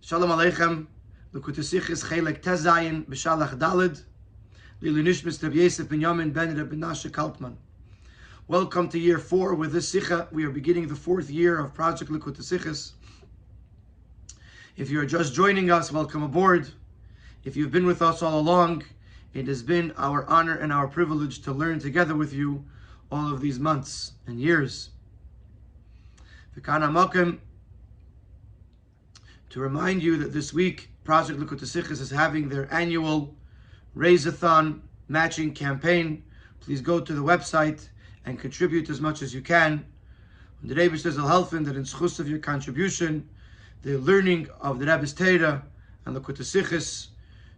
Shalom Aleichem, Likutei Sichos Chelek Tezayin, Beshalach Daled, Lili Nishmas Reb Yosef Ben Yamin Ben Reb Menashe Kaltman. Welcome to year 4 with this Sikha. We are beginning the 4th year of Project Likutei Sichos. If you are just joining us, welcome aboard. If you've been with us all along, it has been our honor and our privilege to learn together with you all of these months and years. V'kan hamakom, to remind you that this week Project Likutei Sichos is having their annual Raise-a-thon matching campaign. Please go to the website and contribute as much as you can. And the Rebbe says will help that in schus of your contribution, the learning of the Rebbe's Torah and Likutei Sichos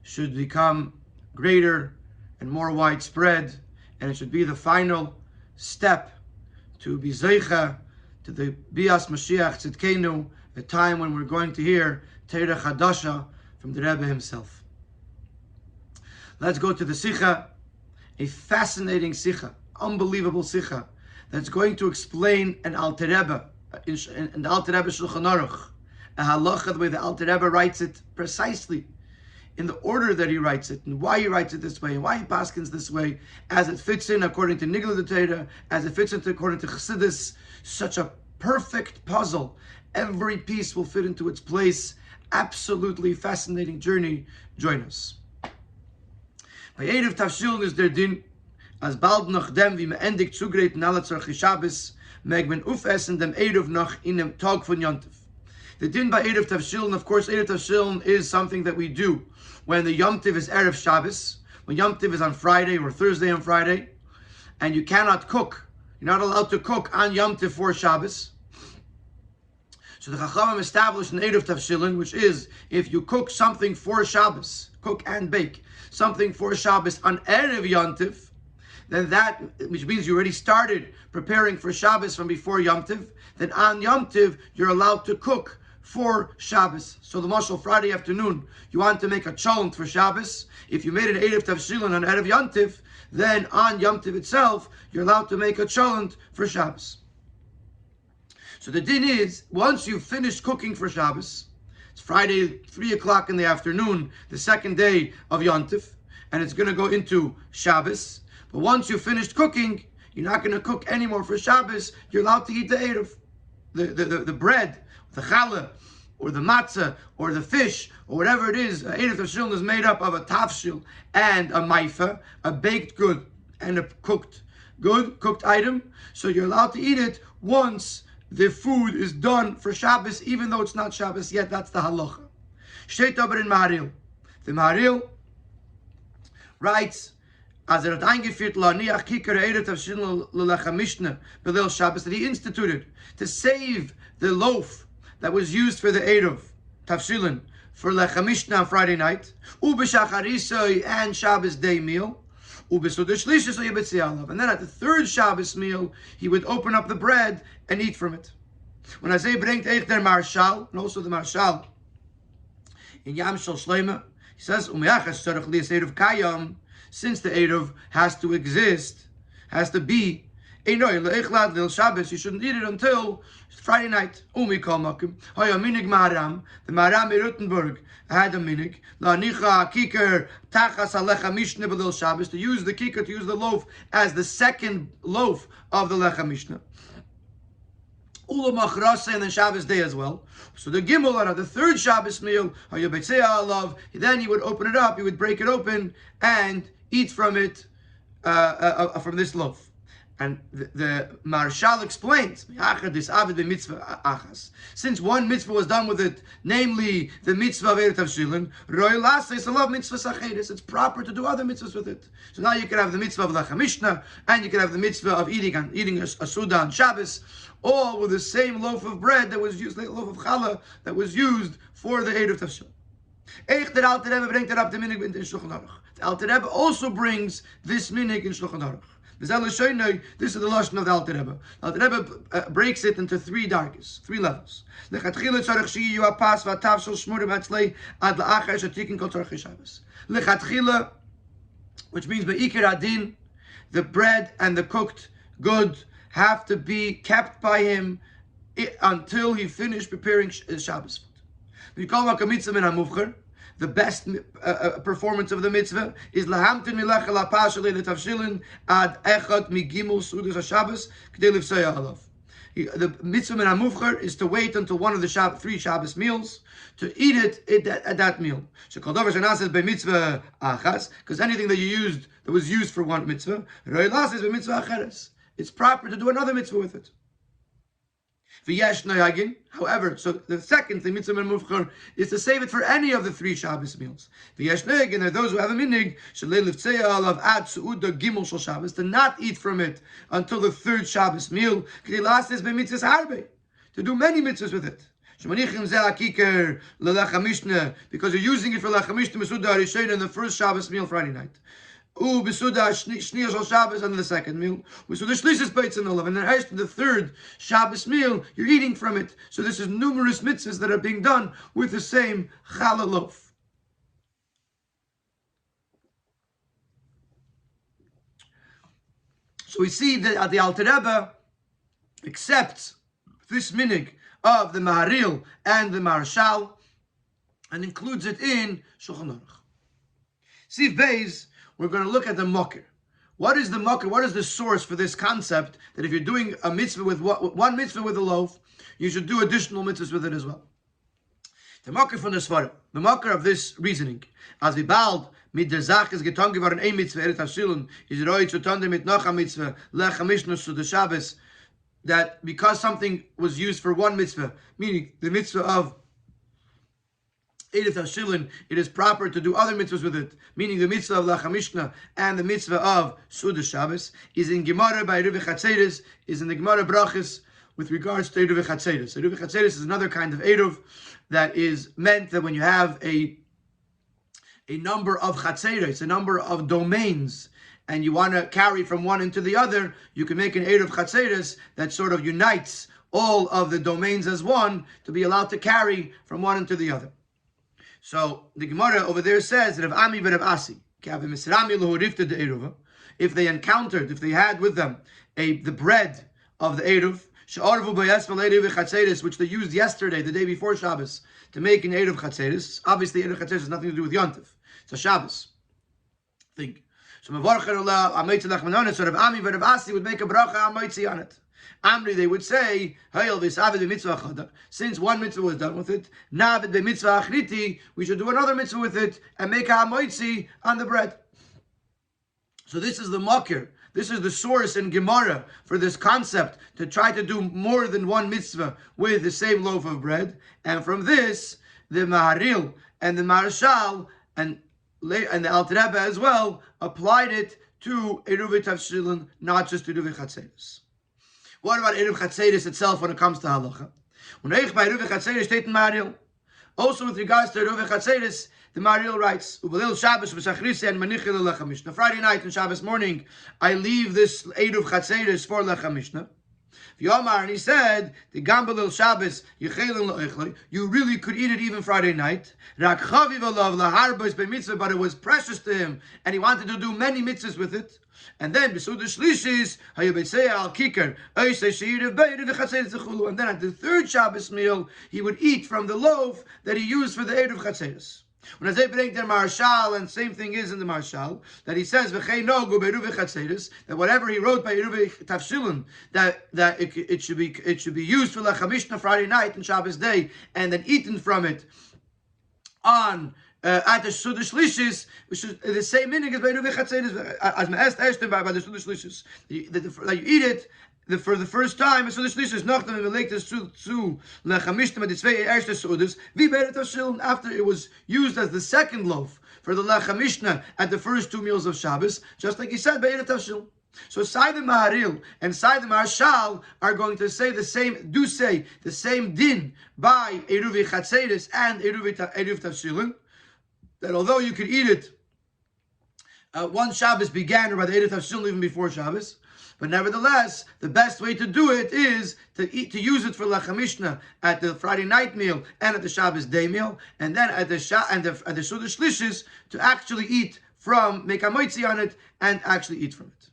should become greater and more widespread, and it should be the final step to be zeicha to the Bias Mashiach Tzidkenu, a time when we're going to hear Torah Chadasha from the Rebbe himself. Let's go to the Sikha, a fascinating Sikha, unbelievable Sikha, that's going to explain an Alter Rebbe, in the Alter Rebbe Shulchan Aruch, a halacha, the way the Alter Rebbe writes it precisely, in the order that he writes it, and why he writes it this way, and why he paskins this way, as it fits in according to Nigla the Torah, as it fits in according to Chassidus. Such a perfect puzzle. Every piece will fit into its place. Absolutely fascinating journey. Join us. By Erev Tavshilin is der Din, as bald noch dem, wie me endig zugreit in alle Tzorchi Shabbos, meg men aufessen dem Erev noch in dem Tag von Yontif. The Din by Erev Tavshilin, of course, Erev Tavshilin is something that we do when the Yom Tiv is Erev Shabbos, when Yom Tiv is on Friday or Thursday and Friday, and you cannot cook. You're not allowed to cook on Yom Tiv for Shabbos. So the Chachamim established an Erev Tavshilin, which is if you cook something for Shabbos, cook and bake something for Shabbos on Erev Yom Tiv, then that, which means you already started preparing for Shabbos from before Yom Tiv, then on Yom Tiv you're allowed to cook for Shabbos. So the Moshe Friday afternoon, you want to make a cholent for Shabbos. If you made an Erev Tavshilin on Erev Yom Tiv, then on Yom Tiv itself, you're allowed to make a cholent for Shabbos. So the din is, once you've finished cooking for Shabbos, it's Friday, 3 o'clock in the afternoon, the second day of Yom Tiv, and it's going to go into Shabbos. But once you've finished cooking, you're not going to cook anymore for Shabbos. You're allowed to eat the Erev, the bread, the challah, or the matzah, or the fish, or whatever it is. Erev Tavshilin is made up of a tafshil and a maifa, a baked good and a cooked item. So you're allowed to eat it once the food is done for Shabbos, even though it's not Shabbos yet. That's the halacha. Shteit aber in Maharil. The Maharil writes, as hat eingeführt laniach kikar Erev Tavshilin l'lechamishne b'leil Shabbos, that he instituted to save the loaf that was used for the Erev Tavshilin for Lechamishna on Friday night, Ubeshacharisoi and Shabbos day meal, Ubesudishlishisoi Yibetzialav. And then at the third Shabbos meal, he would open up the bread and eat from it. When I say bringt eich der Marshal, and also the Marshal, in Yam Shel Shleima, he says, Umeachas tzarech lias Erev Kayam, since the Erev has to exist, has to be, Shabbos, you shouldn't eat it until Friday night. Umi kol makim. Hoya minig Maharam. The Maharam in Rothenburg had a minig. La nicha kikar tachas alecha mishne b'lil Shabbos, to use the kikar, to use the loaf as the second loaf of the lecha mishne. Ula machrasa, and then Shabbos day as well. So the gimel on the third Shabbos meal, hoya betzei alav. Then he would open it up. He would break it open and eat from it, from this loaf. And the Marshal explains, since one mitzvah was done with it, namely the mitzvah of Erev Tavshilin, it's proper to do other mitzvahs with it. So now you can have the mitzvah of Lechamishna, and you can have the mitzvah of eating a Suda on Shabbos, all with the same loaf of bread that was used, the loaf of challah that was used for the Erev Tavshilin. The Alter Rebbe brings that up the minig in Shulchan Aruch. The Alter Rebbe also brings this minig in Shulchan Aruch. This is the lashon of the Alter Rebbe. The Alter Rebbe breaks it into 3 darkes, 3 levels. Lechatchila, which means be'ikir adin, the bread and the cooked good have to be kept by him until he finished preparing Shabbos food. The best performance of the mitzvah is lahamtin milecha lapasha le'letavshilin ad echad migimul sudas haShabbos k'dei lifsaya alav. The mitzvah min hamuvcher is to wait until one of the three Shabbos meals to eat it at that meal. Because anything that was used for one mitzvah, it's proper to do another mitzvah with it. However, so the second thing, mitzvah min hamuvcher, is to save it for any of the three Shabbos meals. And there are those who have a minig to not eat from it until the third Shabbos meal, to do many mitzvahs with it. Because you're using it for lechamishna in the first Shabbos meal Friday night. B'suda shniya shal Shabbos on the second meal. B'suda shlishis beitzin olav, and then the third Shabbos meal you're eating from it. So this is numerous mitzvahs that are being done with the same challah loaf. So we see that the Alter Rebbe accepts this minig of the Maharil and the Marshal and includes it in Shulchan Aruch. Siv Beis, we're going to look at the Mokir. What is the Mokir? What is the source for this concept that if you're doing a mitzvah with one mitzvah with a loaf, you should do additional mitzvahs with it as well? The Mokir from the Svarim, the Mokir of this reasoning, as we bald mit der Sache ist getan geworden ein Mitzvah Eret HaShilun, is roi zu tande mit noch a Mitzvah Lecha Mishnus zu the Shabbos, that because something was used for one mitzvah, meaning the mitzvah of Erev Tashilin, it is proper to do other mitzvahs with it, meaning the mitzvah of Lecha Mishnah and the mitzvah of Suda Shabbos, is in Gemara by Eruv Chatzeres, is in the Gemara Brachas with regards to Eruv Chatzeres. Eruv Chatzeres is another kind of Eruv that is meant that when you have a number of Chatzeres, a number of domains, and you want to carry from one into the other, you can make an Eruv Chatzeres that sort of unites all of the domains as one to be allowed to carry from one into the other. So the Gemara over there says that Rav Ami v'Rav Asi, if they encountered, if they had with them the bread of the Eruv, which they used yesterday, the day before Shabbos, to make an Eruv Chatzeres. Obviously, Eruv Chatzeres has nothing to do with Yontif. It's a Shabbos thing. So Rav Ami v'Rav Asi would make a bracha Amoitzi on it. Amri, they would say, since one mitzvah was done with it, we should do another mitzvah with it and make a hamoitzi on the bread. So this is the makir. This is the source in Gemara for this concept to try to do more than one mitzvah with the same loaf of bread. And from this, the Maharil and the Marshal and the Alter Rebbe as well applied it to Eruv Tavshilin, not just to Eruv Chatzeres. What about Eruv Chatzeres itself when it comes to halacha? Also with regards to Eruv Chatzeres, the Maharil writes, Friday night and Shabbos morning, I leave this Eruv Chatzeres for Lecha Mishnah. And he said, the Gambalil Shabbos, you really could eat it even Friday night. But it was precious to him, and he wanted to do many mitzvahs with it. And then, and then at the third Shabbos meal, he would eat from the loaf that he used for the Eruv Chatzeres. When I say bring the Marshal, and same thing is in the Marshal, that he says that whatever he wrote by Eruv Tavshilin, that it should be used for Lecha Mishnah Friday night and Shabbos day, and then eaten from it on at the Suda Shlishis, which is the same meaning as by Eruv Chatzeres, as Ma'est Eshtem by the Suda Shlishis, that you eat it for the first time, so the Shlishis nachdem related to Lecha Mishnah the Tzvei Ershte Sudas, after it was used as the second loaf for the Lecha Mishnah at the first two meals of Shabbos, just like he said by Erev Tavshil. So Sai the Maharil and Sai the Marshal are going to say the same din by Eruv Chatzeres and Eruv Tavshilin, that although you could eat it once Shabbos began, or by the Erev Tavshilin even before Shabbos, but nevertheless, the best way to do it is to use it for Lecha Mishnah at the Friday night meal and at the Shabbos day meal, and then at the Suda Shlishis to actually eat from, make a moitzi on it, and actually eat from it.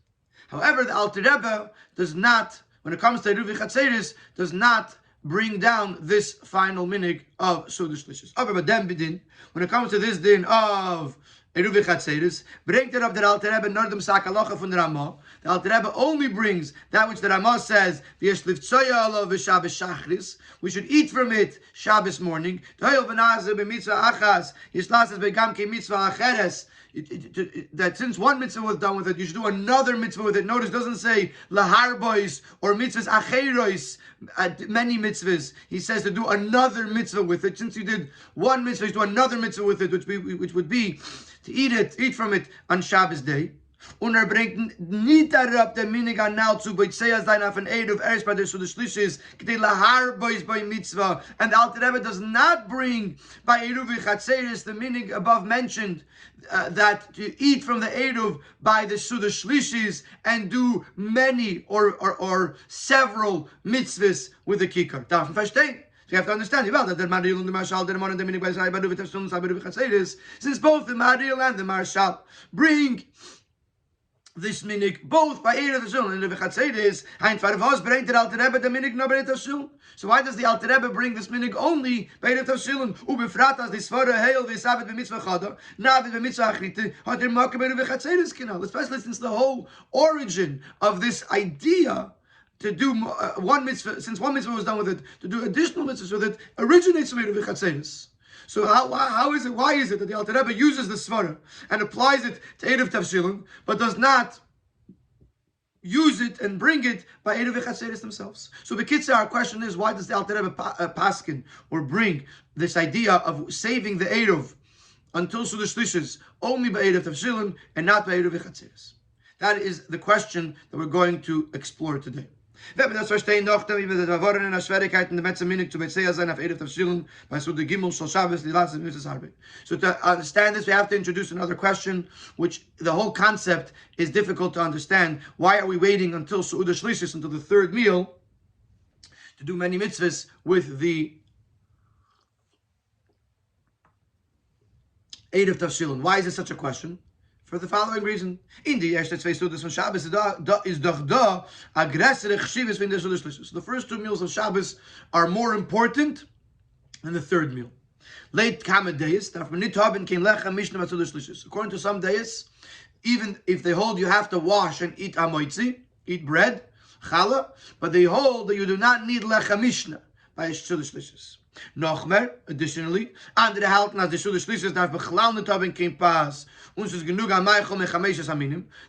However, the Alter Rebbe does not, when it comes to Eruv Chatzeres, does not bring down this final minig of Suda Shlishis. But then bidin, when it comes to this din of Eruv Chatzeris, bringt it up that Alter Rebbe nordem sakalocha from the Ramah. The Alter Rebbe only brings that which the Ramah says, we should eat from it Shabbos morning. That since one mitzvah was done with it, you should do another mitzvah with it. Notice it doesn't say laharbois or mitzvahs acherois, many mitzvahs. He says to do another mitzvah with it. Since you did one mitzvah, you do another mitzvah with it, which would be to eat from it on Shabbos day. Und bringt nicht darauf der Minig an Nalzu, bei Tseya sein auf ein Eid of Erz bei der Suda Shlish g'tei lahar bois by mitzvah. And the Alter Rebbe does not bring by Eruv Chatzeris the Minig above mentioned that to eat from the Eruv by the Suda Shlishis and do many or several mitzvahs with the kikar. Darf man verstehen? So you have to understand well that the Maril and the Marshal, the Ramon and the Minig by Eruv Chatzeris, since both the Maril and the Marshal bring this minig both by Erev Tashul and the V'Chatzeris, Hein Farvos bringt der Alter Rebbe the minig no Erev Tashul. So why does the Alter Rebbe bring this minig only by Erev Tashul? Ubefrat as this Svara Heil v'Sabbat b'Mitzvah Chada, Navid b'Mitzvah Achrite, hat der Makam Erev V'Chatzeris Kinal. Especially since the whole origin of this idea to do one mitzvah, since one mitzvah was done with it, to do additional mitzvahs with it, originates from Erev V'Chatzeris. So why is it that the Alter Rebbe uses the svara and applies it to Erev Tavshilin, but does not use it and bring it by Erev Chatzeris themselves? So B'kitzur, our question is, why does the Alter Rebbe paskin or bring this idea of saving the Erev until Suda Shlishis only by Erev Tavshilin and not by Erev Chatzeris? That is the question that we're going to explore today. Wenn wir das verstehen, noch dann, wie wir das Worten in der Schwierigkeit in der Metzaminik zu Betzea sein auf Erev Tavshilin bei Suda Gimel Shal Shabbos die Lasse Mitzvahs Harbe. So to understand this, we have to introduce another question, which the whole concept is difficult to understand. Why are we waiting until Suda Shlishis, until the third meal, to do many mitzvahs with the Erev Tavshilin? Why is it such a question? For the following reason: in the erste zwei Sudas von Shabbos is doch da a größere Chshivas von der Suda Shlishis. So the first two meals of Shabbos are more important than the third meal. Late Kamed days, darf man nicht haben kein Lechem Mishnah mit Suda Shlishis. According to some days, even if they hold you have to wash and eat amoitzi, eat bread, challah, but they hold that you do not need Lechem Mishnah by Suda Shlishis. Noch mehr, additionally, andere halten als die Suda Shlishis darf bechlal nicht haben kein Pas. There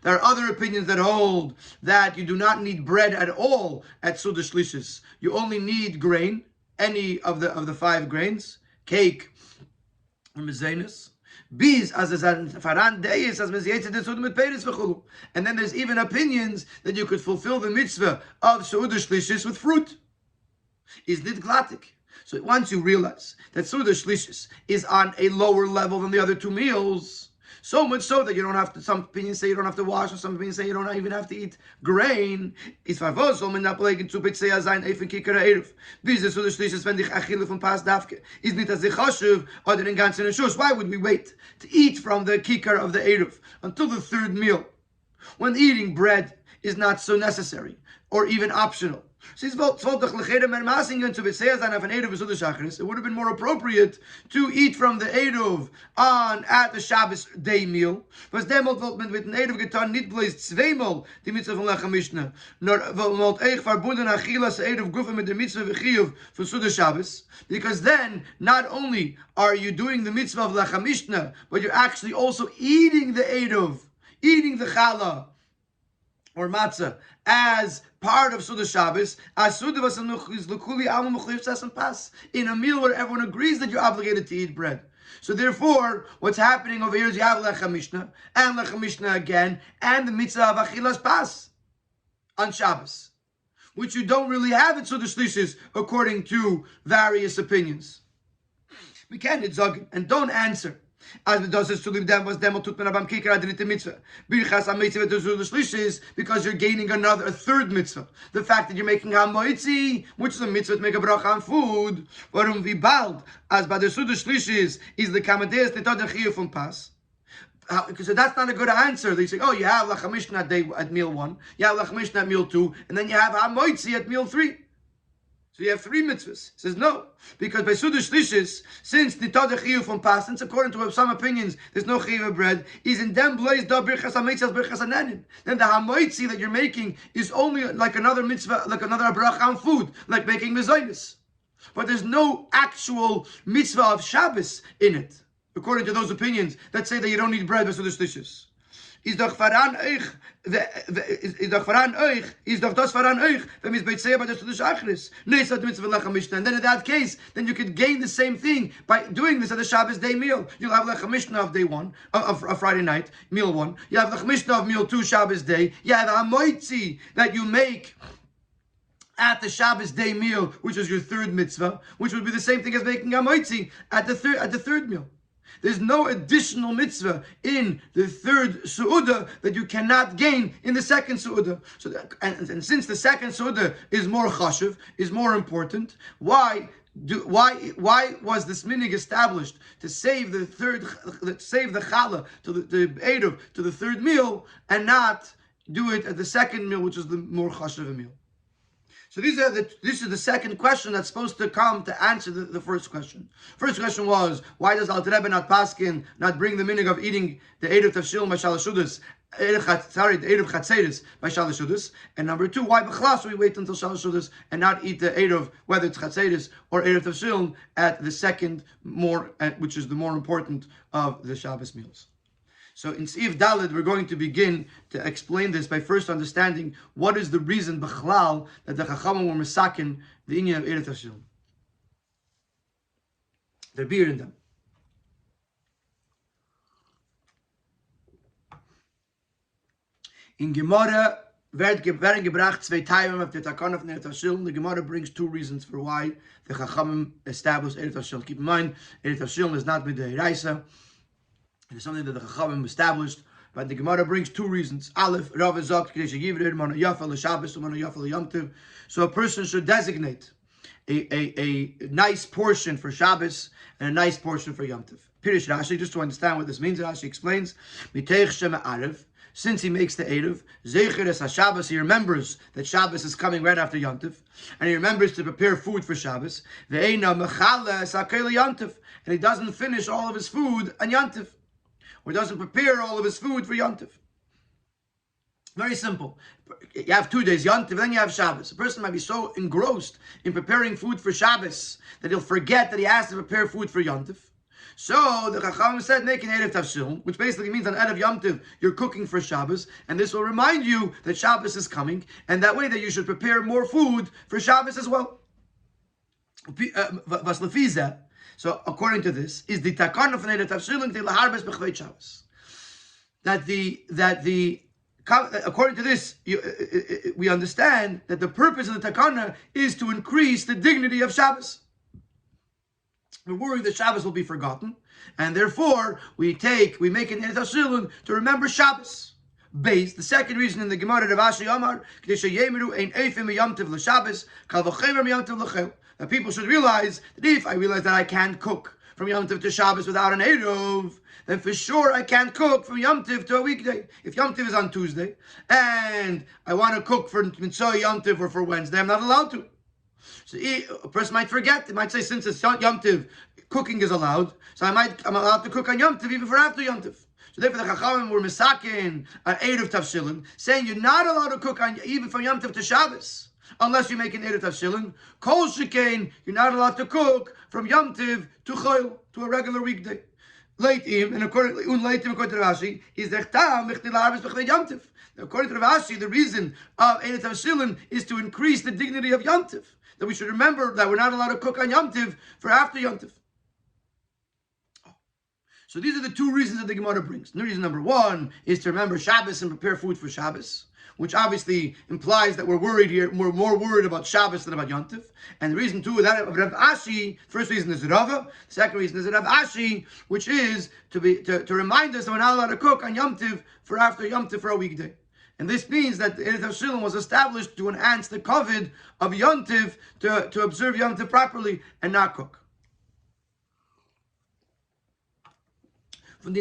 are other opinions that hold that you do not need bread at all at Suda Shlishis. You only need grain, any of the 5 grains, cake, or mezenis. Bees as faran deis as mit peris v'chulu. And then there's even opinions that you could fulfill the mitzvah of Suda Shlishis with fruit. Is nit glatik. So once you realize that Suda Shlishis is on a lower level than the other 2 meals, so much so that you don't have to, some opinions say you don't have to wash, or some opinions say you don't even have to eat grain. Is farvos om in ablegen zu betzea sein even kikar erev. Bis es Suda Shlishis wenn dich achille von pas davke. Is nit as chashuv oder den ganzen shus. Why would we wait to eat from the kikar of the erev until the third meal, when eating bread is not so necessary or even optional? It would have been more appropriate to eat from the Eruv at the Shabbos day meal. Was demult wird mit dem Eruv getan nicht bloß zweimal die Mitzvah von Lechem Mishnah, nor wird echt verbunden Achilas Eruv Gufa mit der Mitzvah v'chiyuv for Suda Shabbos. Because then not only are you doing the Mitzvah of Lechem Mishnah, but you're actually also eating the Eruv, eating the Challah or matzah as part of Suda Shabbos, in a meal where everyone agrees that you're obligated to eat bread. So therefore, what's happening over here is you have Lechem Mishnah, and Lechem Mishnah again, and the mitzvah of Achilas Pas on Shabbos, which you don't really have at Suda Shlishis according to various opinions. We can't zog and don't answer. As it does to leave them was demo tut men abam kikar adinit mitzvah. Birchas am mitzvah to Suda Shlishis, because you're gaining a third mitzvah. The fact that you're making hamoitzi, which is a mitzvah to make a bracha on food. Warum vi bald as by the Suda Shlishis is the kamadeus netad chiyuv from pas. So that's not a good answer. They say, oh, you have Lechem Mishnah at meal 1, you have Lechem Mishnah at meal 2, and then you have hamoitzi at meal 3. So you have three mitzvahs. He says no, because by Sudash Lishis, since the Tadach Chiyuv from past, since according to some opinions, there's no Chiyuv of bread, is in them blaze da birchas hamitzvahs birchas hanenim. Then the hamoitzi that you're making is only like another mitzvah, like another bracha on food, like making mezainis. But there's no actual mitzvah of Shabbos in it, according to those opinions that say that you don't need bread by Sudash Lishis. Is doch voran euch, is doch voran euch, is doch das voran euch, wenn wir es bei Zeh bei der Studisch Achris. Neis hat mitzvah lechem mishnah. And then in that case, then you could gain the same thing by doing this at the Shabbos day meal. You'll have lechem mishnah of day one, of Friday night, meal one. You have lechem mishnah of meal two, Shabbos day. You have a moitzi that you make at the Shabbos day meal, which is your third mitzvah, which would be the same thing as making a moitzi at the third meal. There's no additional mitzvah in the third su'udah that you cannot gain in the second su'udah. So and since the second su'udah is more chashuv, is more important, why was this minig established to save the challah to the eruv to the third meal and not do it at the second meal, which is the more chashuv meal? So this is the second question that's supposed to come to answer the first question. First question was, why does Alter Rebbe not paskin, not bring the minig of eating the Eruv Tavshil by Shalosh Shudas, the Eruv Chatzeris by Shalosh Shudas? And number two, why b'chlas we wait until Shalosh Shudas and not eat the Eruv, whether it's Chatzeris or Eruv Tavshil, at the second which is the more important of the Shabbos meals? So in Seif Daled, we're going to begin to explain this by first understanding what is the reason b'chlal that the Chachamim were mesakin the inyan of Eretz Tavshil. Their beer in them. In Gemara, werden gebracht zwei Teilungen of the Takana of Eretz Tavshil. The Gemara brings two reasons for why the Chachamim established Eretz Tavshil. Keep in mind, Eretz Tavshil is not midday Raisa. It is something that the Chachamim established, but the Gemara brings two reasons. Aleph, Rav Zok, so a person should designate a nice portion for Shabbos and a nice portion for Yom Tov. Pirish Rashi, just to understand what this means, Rashi explains, since he makes the Eruv, Zecher es HaShabbos, he remembers that Shabbos is coming right after Yom Tov, and he remembers to prepare food for Shabbos, and he doesn't finish all of his food on Yom Tov, or doesn't prepare all of his food for Yom Tov. Very simple. You have 2 days, Yom Tov, then you have Shabbos. A person might be so engrossed in preparing food for Shabbos that he'll forget that he has to prepare food for Yom Tov. So the Chachamim said, make an Erev Tavshil, which basically means on Erev Yom Tov, you're cooking for Shabbos, and this will remind you that Shabbos is coming, and that way that you should prepare more food for Shabbos as well. So according to this, is the takana of Erev Tavshil to laharbes b'chvei Shabbos. According to this, we understand that the purpose of the takana is to increase the dignity of Shabbos. We're worried that Shabbos will be forgotten, and therefore we make an Erev Tavshil to remember Shabbos. Based, the second reason in the Gemara Rav Ashi Amar, that people should realize that if I realize that I can't cook from Yom Tov to Shabbos without an Eruv, then for sure I can't cook from Yom Tov to a weekday. If Yom Tov is on Tuesday, and I want to cook for Mitzvah Yom Tov or for Wednesday, I'm not allowed to. So a person might forget. They might say, since it's Yom Tov, cooking is allowed, so I'm allowed to cook on Yom Tov even for after Yom Tov. So therefore the Chachamim were misakin an Eruv Tavshilin, saying you're not allowed to cook even from Yom Tov to Shabbos, unless you make an Eruv Tavshilin. Kol shekain, you're not allowed to cook from Yom Tov to Chol, to a regular weekday. Leitim, and according to Rashi, is der Tam michtil harbes b'chvei Yom Tov. According to Rashi, the reason of Eruv Tavshilin is to increase the dignity of Yom Tov. That we should remember that we're not allowed to cook on Yom Tov for after Yom Tov. So these are the two reasons that the Gemara brings. Reason number one is to remember Shabbos and prepare food for Shabbos, which obviously implies that we're worried here. We're more worried about Shabbos than about Yom Tov. And the reason two is that of Rav Ashi. First reason is Rava. The second reason is Rav Ashi, which is to remind us that we're not allowed to cook on Yom Tov for after Yom Tov for a weekday. And this means that the Erev Tavshilin was established to enhance the kavod of Yom Tov, to observe Yom Tov properly and not cook. What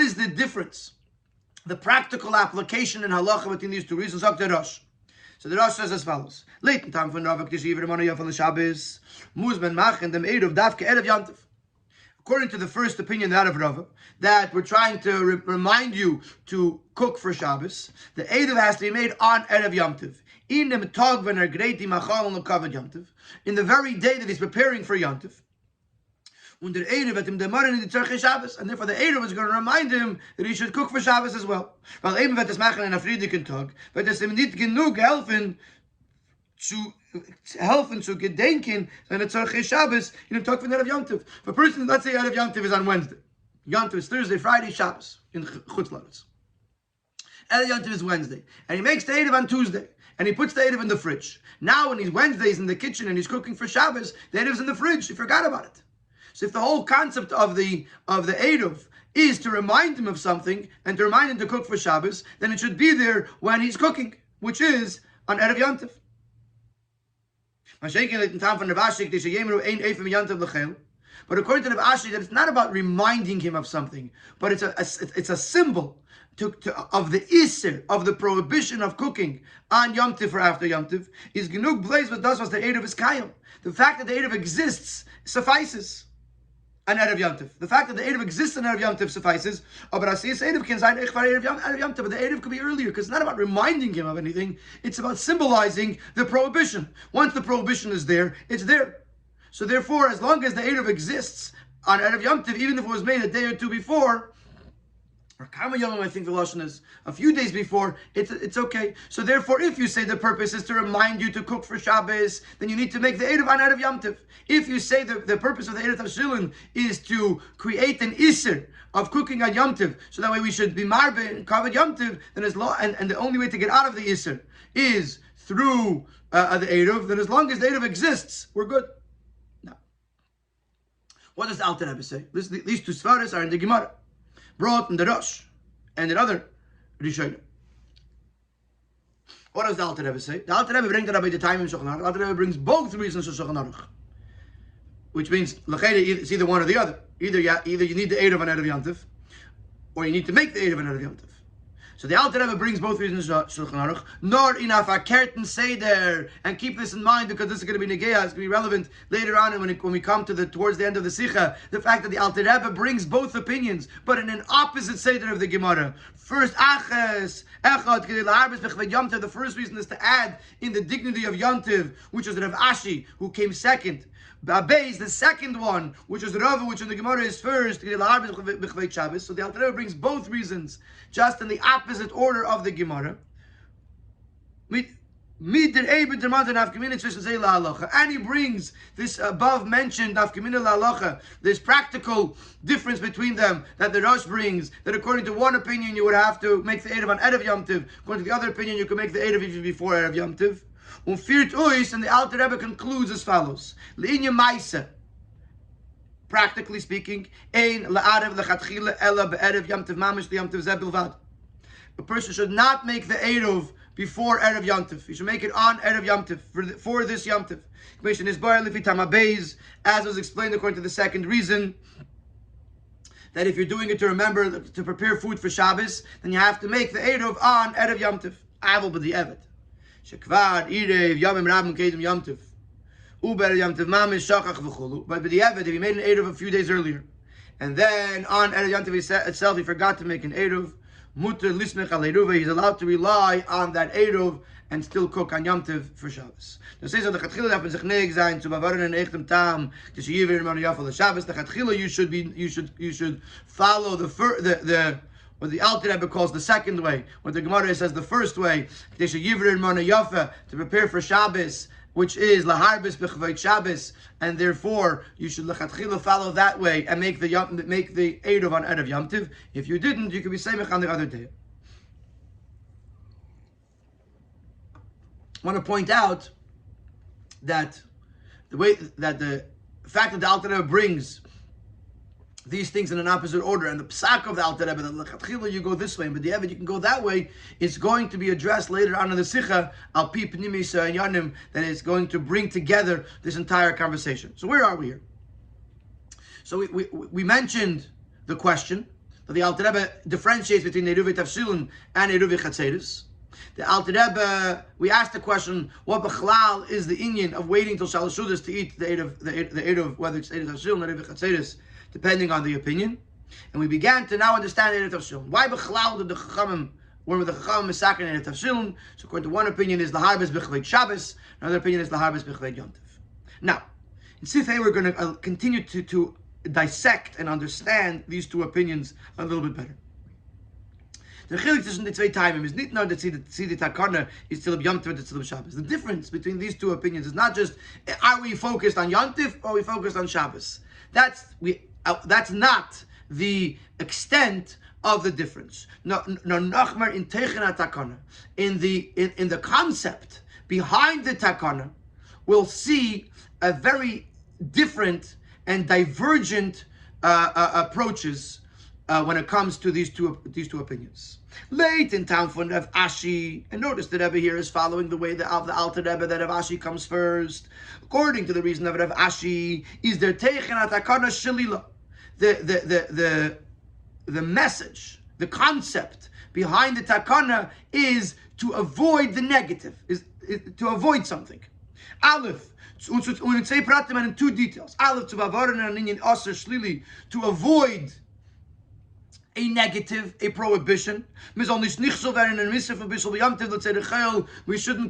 is the difference? The practical application in halacha between these two reasons. So the Rosh says as follows: Late time for Rava K'tish Yivrim on Yafal Shabbos Muzman Machen dem Eid of Davke Erev Yantiv. According to the first opinion out of Rava, that we're trying to remind you to cook for Shabbos, the Eid has to be made on Erev Yantiv. In the very day that he's preparing for Yantiv. And therefore the Erev is going to remind him that he should cook for Shabbos as well. But es zu helfen zu gedenken seine Tzorchei Shabbos in dem Tag von Erev Yom Tov. If a person, let's say Erev Yom Tov is on Wednesday, Yom Tov is Thursday, Friday, Shabbos in Chutz Laretz. Erev Yom Tov is Wednesday, and he makes the Erev on Tuesday, and he puts the Erev in the fridge. Now when he's Wednesdays in the kitchen and he's cooking for Shabbos, the Erev's in the fridge. He forgot about it. So if the whole concept of the Erev is to remind him of something and to remind him to cook for Shabbos, then it should be there when he's cooking, which is on Erev Yom Tov. But according to the Ashi, that it's not about reminding him of something, but it's a symbol of the Isser, of the prohibition of cooking on Yom Tov or after Yom Tov. Is genug blaze what does was the Erev is Kayim. The fact that the Erev exists suffices. An Erev Yom Tov. The fact that the Erev exists on Erev Yom Tov suffices. But the Erev could be earlier, because it's not about reminding him of anything. It's about symbolizing the prohibition. Once the prohibition is there, it's there. So therefore, as long as the Erev exists on Erev Yom Tov, even if it was made a day or two before, or Kama Yom, I think the Lashon is a few days before, it's okay. So therefore, if you say the purpose is to remind you to cook for Shabbos, then you need to make the Erev on Erev Yom Tov. If you say the purpose of the Erev Tavshilin is to create an Isser of cooking on Yom Tov, so that way we should be marbe and covered Yom Tov, then as long and the only way to get out of the Isser is through the Erev, then as long as the Erev exists, we're good. Now, what does the Alter Rebbe say? These two svaras are in the Gemara, brought in the Rosh and in other Rishonim. What does the Alter Rebbe say? The Alter Rebbe brings that by the time in Shulchan Aruch. The Alter Rebbe brings both reasons to Shulchan Aruch, which means it's either one or the other. Either you need the Erev on Erev Yom Tov, or you need to make the Erev on Erev Yom Tov. So the Alter Rebbe brings both reasons to Shulchan Aruch. Nor enough a curtain say there, and keep this in mind because this is going to be negeah. It's going to be relevant later on when we come to towards the end of the Sikha. The fact that the Alter Rebbe brings both opinions, but in an opposite seder of the Gemara. First, aches echad kedei la'arbes b'chved Yom Tov. The first reason is to add in the dignity of Yom Tov, which is Rav Ashi, who came second. Ba'beis, the second one, which is Rava, which in the Gemara is first. So the Alter Rebbe brings both reasons, just in the opposite order of the Gemara. And he brings this above mentioned nafkamina la'alacha, this practical difference between them that the Rosh brings, that according to one opinion you would have to make the Erev on Erev Yom Tov, according to the other opinion you can make the Erev even before Erev Yom Tov. And the Alter Rebbe concludes as follows: L'inyan Maisa, practically speaking, ein la'arev lechatchila ela be'erev Yom Tov mamish Yom Tov zeh bilvad. A person should not make the Erev before Erev Yom Tov. He should make it on Erev Yom Tov for this Yom Tov. Commission is bar lifi tamabeis, as was explained according to the second reason, that if you're doing it to remember to prepare food for Shabbos, then you have to make the Erev on Erev Yom Tov. Aval b'di evet. Shekvar irev yamim rabim kedem Yom Tov. Uber Yom Tov mamish shachach v'chulu. But b'di evet, if he made an Erev a few days earlier, and then on Erev Yom Tov itself he forgot to make an Erev, muter lismech al eruva, he's allowed to rely on that Erev and still cook on Yom Tov for Shabbos. The says that the chatchila happens sich neig sein zu bavaren en echtem tam to sheyiver in yafal Shabbos. The chatchila you should follow the what the Alter Rebbe calls the second way, what the Gemara says the first way, to prepare for Shabbos, which is laharbis b'chvayt Shabbos, and therefore you should lechatchila follow that way and make the Erev on Erev Yom Tov. If you didn't, you could be samech on the other day. I want to point out that the fact that the Alter Rebbe brings these things in an opposite order, and the psak of the Alter Rebbe, that lechatchila you go this way, but the Eved you can go that way, it's going to be addressed later on in the Sikha, al pi pnimis and yanim, that is going to bring together this entire conversation. So where are we here? So we mentioned the question that the Alter Rebbe differentiates between Eruv Tavshilin and Eruv Chatzeris. The Alter Rebbe, we asked the question, what b'chlal is the inyan of waiting till Shalosh Sudas to eat the Eid of whether it's Eid of Tavshilin or Eid of Chatzeris, depending on the opinion. And we began to now understand Eid of Tavshilin. Why b'chlal did the Chachamim, when the Chachamim massacred Eid of Tavshilin? So according to one opinion is Laharbes b'chved Shabbos, another opinion is Laharbes b'chved Yom Tov. Now, in Sifei we're going to continue to dissect and understand these two opinions a little bit better. The chilik zwischen the zwei timing is not nur that see the takana is still Yom Tov, it's still Shabbos. The difference between these two opinions is not just are we focused on Yom Tov or are we focused on Shabbos. That's not the extent of the difference. No, nachmer in teichen takana in the concept behind the takana, we'll see a very different and divergent approaches when it comes to these two opinions. Late in town for Rav Ashi, and notice that Rebbe here is following the way of the Alter Rebbe, that Rav Ashi comes first. According to the reason of Rav Ashi, is there teichen atakana shalila. The message, the concept behind the takana is to avoid the negative, is to avoid something. Aleph, in two details. Aleph to avoid a negative, a prohibition. We shouldn't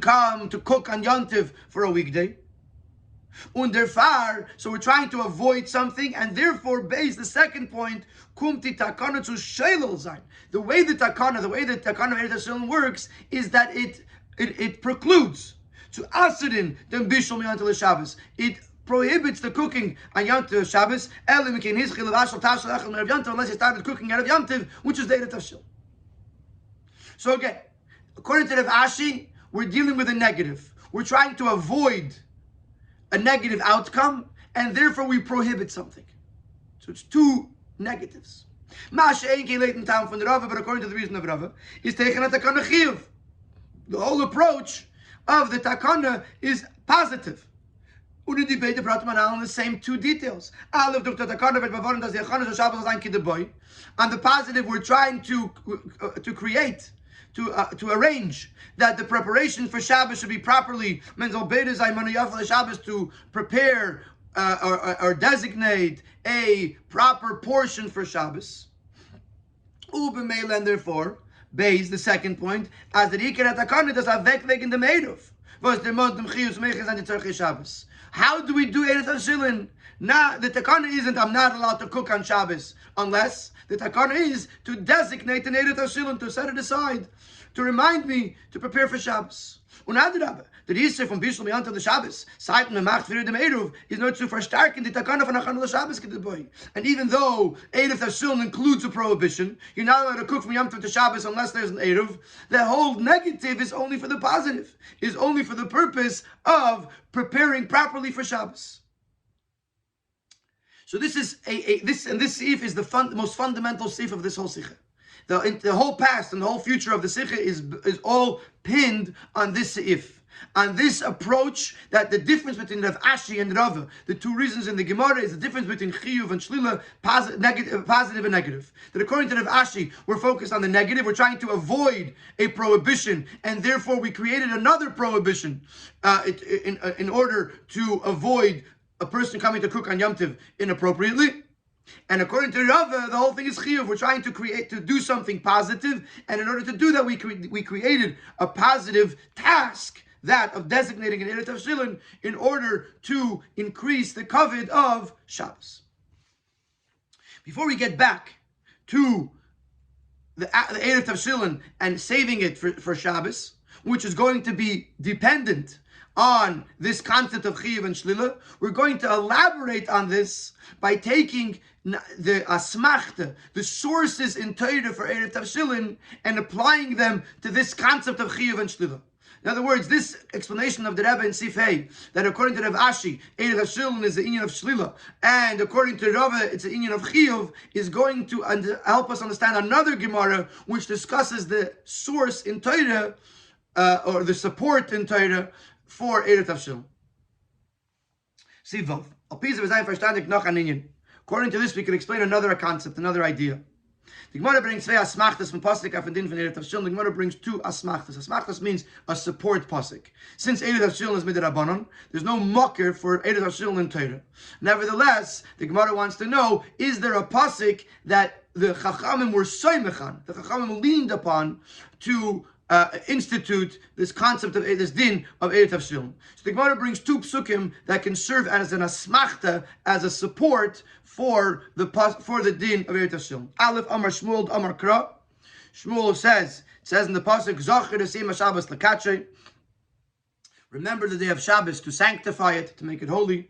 come to cook on Yom Tov for a weekday. So we're trying to avoid something, and therefore, base the second point, kumti takana zu sheilel zayin. The way the takana of Eretz Yisrael works is that it precludes to asidin den bishul miyan till Shabbos. It prohibits the cooking on Yom Tov Shabbos, unless you started cooking out of Yom Tov, which is the Erev Tavshil. So again, according to Rav Ashi, we're dealing with a negative. We're trying to avoid a negative outcome, and therefore we prohibit something. So it's two negatives. Moshe ain't late in town from the Rava, but according to the reason of Rava, is taken a takana chiyuv. The whole approach of the takana is positive. On the same two details. On the positive, we're trying to create, to arrange that the preparation for Shabbos should be properly to prepare or designate a proper portion for Shabbos. And therefore, base the second point, as the Iker Takana does have wegleggen the Meidov. Was der Mond dem Chiyus Mechas and the Tzarchei Shabbos. How do we do Eretz Tavshilin? Now, the takana isn't I'm not allowed to cook on Shabbos, unless the takana is to designate an Eretz Tavshilin, to set it aside, to remind me to prepare for Shabbos. The Yisr from Bishul Miyan to the Shabbos, Seiten the Macht für dem Eruv, is not to verstärken the takana von Achan the Shabbos boy. And even though Eretz Tavshilin includes a prohibition, you're not allowed to cook from Yom Tov to Shabbos unless there's an Eruv. The whole negative is only for the positive, is only for the purpose of preparing properly for Shabbos. So this is this seif is the most fundamental seif of this whole sikha. The whole past and the whole future of the sikha is all pinned on this seif. On this approach, that the difference between Rav Ashi and Rava, the two reasons in the Gemara, is the difference between chiyuv and shlila, positive and negative. That according to Rav Ashi, we're focused on the negative, we're trying to avoid a prohibition, and therefore we created another prohibition in order to avoid a person coming to cook on Yom Tov inappropriately. And according to Rava, the whole thing is chiyuv. We're trying to do something positive, and in order to do that, we created a positive task, that of designating an Eretz Tavshilin, in order to increase the kavod of Shabbos. Before we get back to the Eretz Tavshilin and saving it for Shabbos, which is going to be dependent on this concept of chiyuv and shlila, we're going to elaborate on this by taking the asmachta, the sources in Torah for Eretz Tavshilin, and applying them to this concept of chiyuv and shlila. In other words, this explanation of the Rebbe in Sifhei, that according to Rav Ashi, Eretz Tavshilin is the inyan of shlila, and according to Rava, it's the inyan of chiyuv, is going to help us understand another Gemara which discusses the source in Torah, or the support in Torah for Eretz Tavshilin. Sivov. According to this, we can explain another concept, another idea. The Gemara brings two asmachtas from pasuk af din from Eretz Avshilon. The Gemara brings two asmachtas. Asmachtas means a support pasuk. Since Eretz Avshilon is midrabanan, there's no mocker for Eretz Avshilon in Torah. Nevertheless, the Gemara wants to know: is there a pasuk that the Chachamim were soymechan, the Chachamim leaned upon to institute this concept of this din of Eretz Avshilon? So the Gemara brings two psukim that can serve as an asmachta, as a support for the din of Eretz Avshilon. Aleph Amar Shmuel Amar Kra. Shmuel says in the pasuk, Zocher Esim Shabbos Lakache. Remember the day of Shabbos to sanctify it, to make it holy.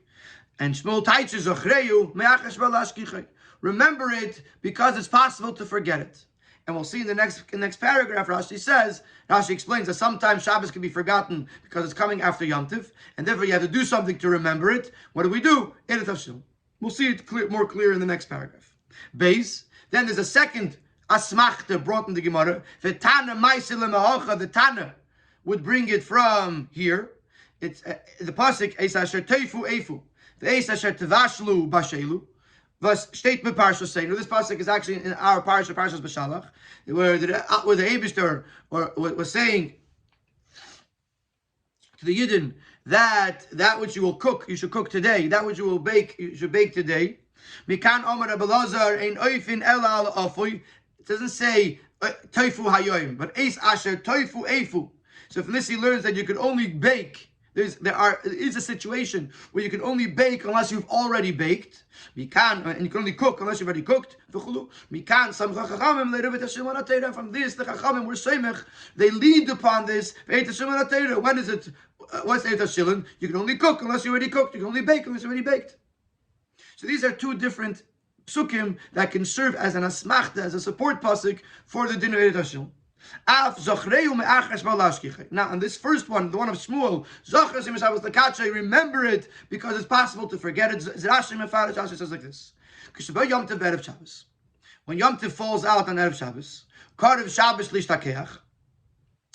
And Shmuel Taichu Zochreyu Me'achash Balashkichai. Remember it because it's possible to forget it. And we'll see in the next paragraph, Rashi explains that sometimes Shabbos can be forgotten because it's coming after Yom Tov, and therefore you have to do something to remember it. What do? Eretz Avshilon. We'll see it more clear in the next paragraph. Beis. Then there's a second asmachta brought in the Gemara. The Tana would bring it from here. It's the pasuk Eis Asher Teifu Eifu. The Eis Asher Tevashlu Bashelu. Was steht mit Parshas Seinu. This pasuk is actually in our Parshas Beshalach, where the Eibishter was saying to the Yidden that which you will cook, you should cook today. That which you will bake, you should bake today. Mikan Omer Abelazar ein oifin ela al afoy. It doesn't say toifu hayoim, but Eis Asher toifu eifu. So from this he learns that you can only bake. There is a situation where you can only bake unless you've already baked. And you can only cook unless you've already cooked. From this, the Chachamim were Seimech. They leaned upon this. When is it? What's Eretz Avshilon? You can only cook unless you already cooked. You can only bake unless you already baked. So these are two different psukim that can serve as an asmachta, as a support pasuk for the din of Eretz Avshilon. Now, on this first one, the one of Shmuel, remember it because it's possible to forget it. Rashi says like this: when Yom Tov falls out on Erev Shabbos,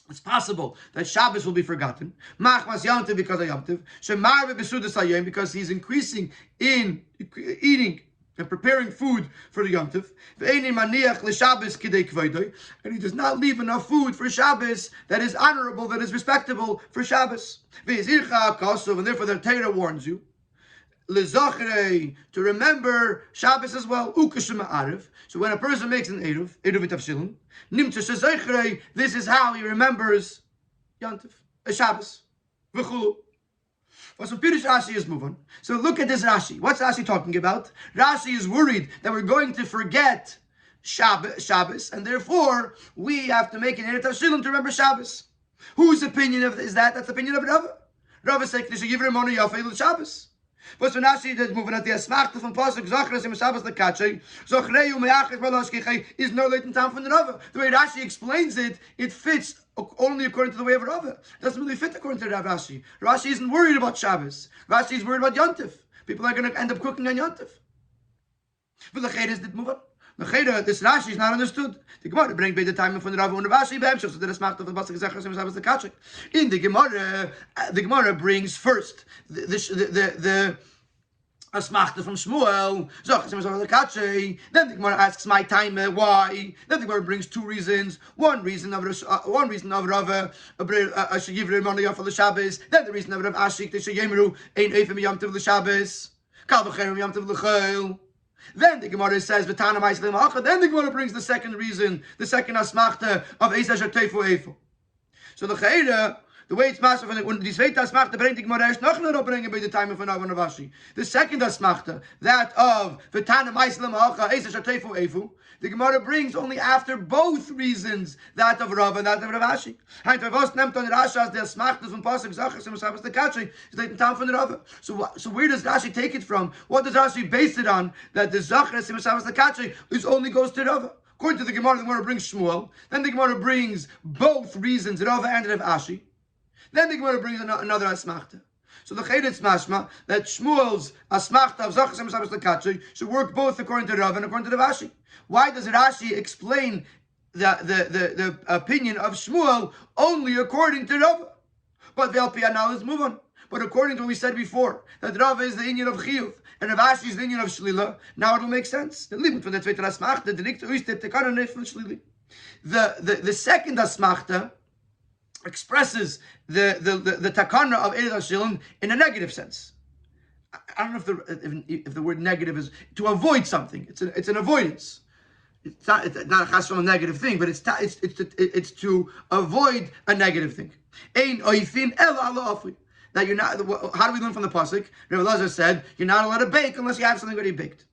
it's possible that Shabbos will be forgotten. Because of Yom Tov, because he's increasing in eating and preparing food for the Yom Tov, and he does not leave enough food for Shabbos that is honorable, that is respectable for Shabbos. And therefore the Torah warns you to remember Shabbos as well. So when a person makes an Eruv Avshilon, this is how he remembers Yom Tov, Shabbos. So Pirush Rashi is moving. So look at this Rashi. What's Rashi talking about? Rashi is worried that we're going to forget Shabbos, and therefore we have to make an Eretz Avshilon to remember Shabbos. Whose opinion is that? That's the opinion of Rava. Rava says they should give him money off Shabbos. But when Rashi is moving at the asmachta from pasuk Zachras im Shabbos lekachay Zochreyu me'achas balashkichai is no late in time from the Rava. The way Rashi explains it, it fits only according to the way of Rava. It doesn't really fit according to Rashi. Rashi isn't worried about Shabbos. Rashi is worried about Yom Tov. People are going to end up cooking on Yom Tov. But the Chayda did move on. The Chayda, this Rashi is not understood. The Gemara brings by the time from the Rava and the Rashi so the asmachta of the pasuk Zachras im Shabbos lekachay. In the Gemara brings first the asmachta from Shmuel. Then the Gemara asks my time why. Then the Gemara brings two reasons. One reason of Rava, I should give him money for the Shabbos. Then the reason of Rav Ashik, they should yemru ein eifim yom tov l'Shabbos. Kal v'cherem yom tov l'chol. Then the Gemara says v'tana ma'islim ha'acha. Then the Gemara brings the second reason, the second asmachta of Eis Asher Teifu Eifu. So the Chayda, the way it's master when the zweite asmachta bringt the Gemara erst noch nur bringen by the time of Rav and Rashi. The second asmachta, that of v'tana ma'islim ha'acha Eis Asher Teifu Eifu, the Gemara brings only after both reasons, that of Rav and that of Rav Ashi. And was nimmt on Rashi as the asmachta from pasuk Zachras im Shabbos lekachay is late in time from the Rav. So where does Rashi take it from? What does Rashi base it on? That the Zachras im Shabbos lekachay only goes to Rav. According to the Gemara brings Shmuel. Then the Gemara brings both reasons, Rav and Rav Ashi. Then the Gemara brings another asmachta. So the Chayda mashma that Shmuel's asmachta of Zachras im Shabbos lekachay should work both according to Rav and according to Rav Ashi. Why does Rashi explain the opinion of Shmuel only according to Rav? But the Alpiyah now let's move on. But according to what we said before, that Rava is the Inyan of Chiyuv and Rav Ashi is the Inyan of Shlila, now it will make sense. The limit for the Zweiter Asmachta, the Dikta Uiste Tekana Nefel Shlili. The second Asmachta expresses the takana of Eid HaShilin in a negative sense. I don't know if the word negative is to avoid something. It's an avoidance. It's not a chas from a negative thing, but it's to avoid a negative thing. Ein oifin ela ala afui. That you're not. How do we learn from the pasuk? Rabbi Elazar said you're not allowed to bake unless you have something already baked.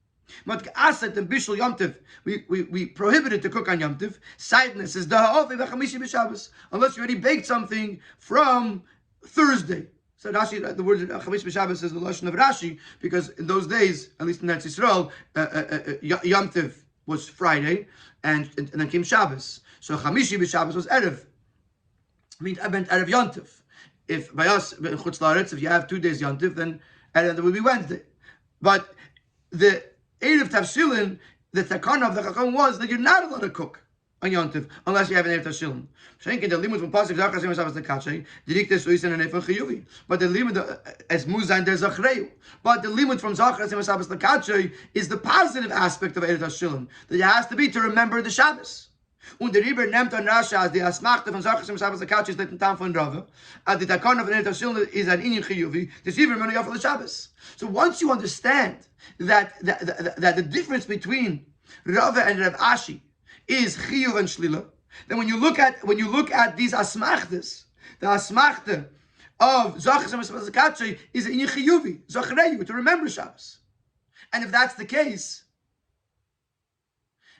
Aset and bishul yomtiv, we prohibited to cook on yomtiv. Sideness is da'avi v'chamishi b'Shabbos, unless you already baked something from Thursday. So Rashi, the word chamish b'Shabbos is the lashon of Rashi, because in those days, at least in Eretz Yisrael, yomtiv was Friday, and then came Shabbos. So chamishi b'Shabbos was erev. I meant erev yomtiv. If by us in Chutz La'aretz, if you have 2 days yomtiv, then erev would be Wednesday. But the Erev Tavshilin, the takana of the Chacham was that you're not allowed to cook on Yontif unless you have an Erev Tavshilin. But the limud as Muzain there's Zachreu. But the limud from Zachar Shabbos Lakache is the positive aspect of Erev Tavshilin, that it has to be to remember the Shabbos. Und der Riber nimmt an Rasha as die Asmachte von Zachar Shabbos Lakache ist in Tam von Rava. As the takana of Erev Tavshilin is an Inyan Chiyuvi. The Riber money off of the Shabbos. So once you understand that the difference between Rava and Rav Ashi is Chiyuv and Shlila, then when you look at these asmachtas, the asmachta of Zachar Shabbos Lakache is in Chiyuvi, Zachreu, to remember Shabbos. And if that's the case,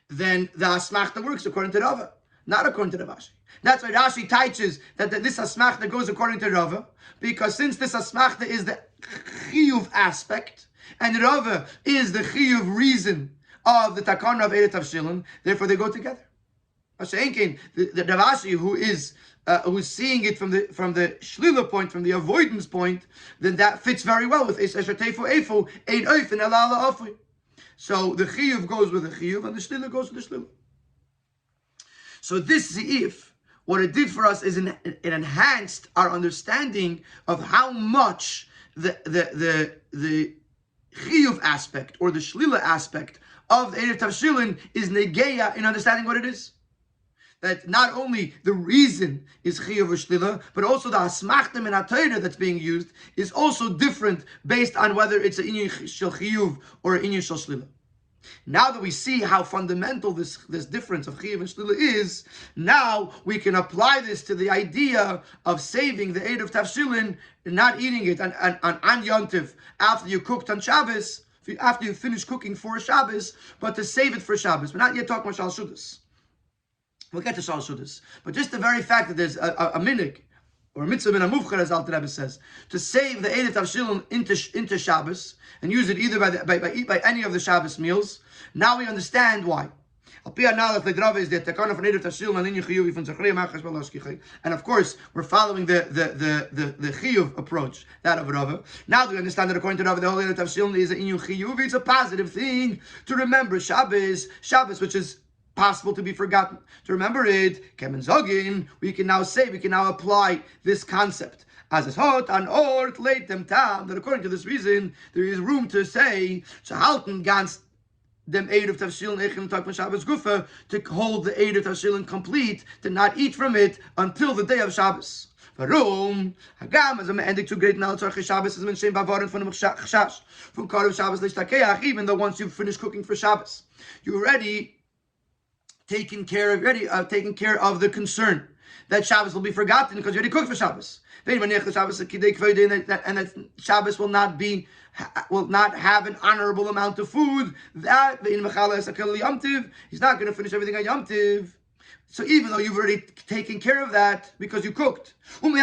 then the asmachta works according to Rava, not according to Rav Ashi. That's why Rashi teaches that this asmachta goes according to Rava, because since this asmachta is the chiyuv aspect, and Rava is the chiyuv reason of the takana of Erev Tavshilin, therefore they go together. The Rav Ashi, who's seeing it from the shlila point, from the avoidance point, then that fits very well with Esher Tefu Efu Ein Oif and Elala Afui. So the chiyuv goes with the chiyuv, and the shlila goes with the shlila. So this Zeif, what it did for us is it enhanced our understanding of how much the chiyuv aspect or the shlila aspect of the Erev Tavshilin is negeya in understanding what it is. That not only the reason is chiyuv or shlila, but also the asmachtem and atayra that's being used is also different based on whether it's an inyan shel chiyuv or an inyan shel shlila. Now that we see how fundamental this difference of chiyuv and shlila is, now we can apply this to the idea of saving the Erev Tavshilin and not eating it on Yontif after you cooked on Shabbos, after you finish cooking for Shabbos, but to save it for Shabbos. We're not yet talking about Shal Shudas. We'll get to Shal Shudas. But just the very fact that there's a minig, or a mitzvah min ha-muvchar, as Alter Rebbe says, to save the Erev Tavshilin into Shabbos, and use it either by any of the Shabbos meals, now we understand why. And of course, we're following the chiyuv approach, that of Rava. Now that we understand that according to Rava, the whole Erev Tavshilin is an inyan chiyuv. It's a positive thing to remember Shabbos, which is possible to be forgotten. To remember it, Kemen Zogin, we can now apply this concept. As is hot an ort late them tam, that according to this reason, there is room to say, to halten ganz dem Eid of Tavshilin Echem Tag Shabbos Gufa, to hold the Eid of Tavshilin complete, to not eat from it until the day of Shabbos. Warum? Hagam as a ending to great now tzarche Shabbos is mentioned bavoren from the chash from Karev Shabbos l'shtakeach. Even though once you've finished cooking for Shabbos, you're already taking care of the concern that Shabbos will be forgotten because you already cooked for Shabbos. And that Shabbos will not have an honorable amount of food. That he's not going to finish everything on Yom Tiv. So even though you've already taken care of that because you cooked, you're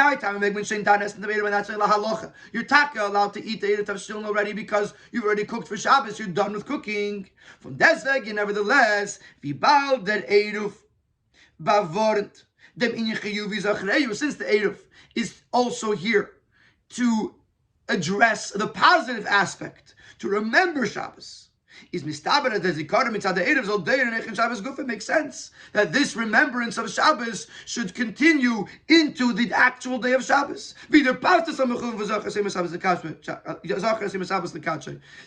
taka allowed to eat the Erev Tavshilin already because you've already cooked for Shabbos. You're done with cooking. From desveg, nevertheless, vibal der Erev bavorent dem inyan chiyuv zachreu, since the Erev is also here to address the positive aspect, to remember Shabbos. Is mistaber that the Zikaron mitzad Erev zol deir nech Shabbos gufa. Makes sense that this remembrance of Shabbos should continue into the actual day of Shabbos.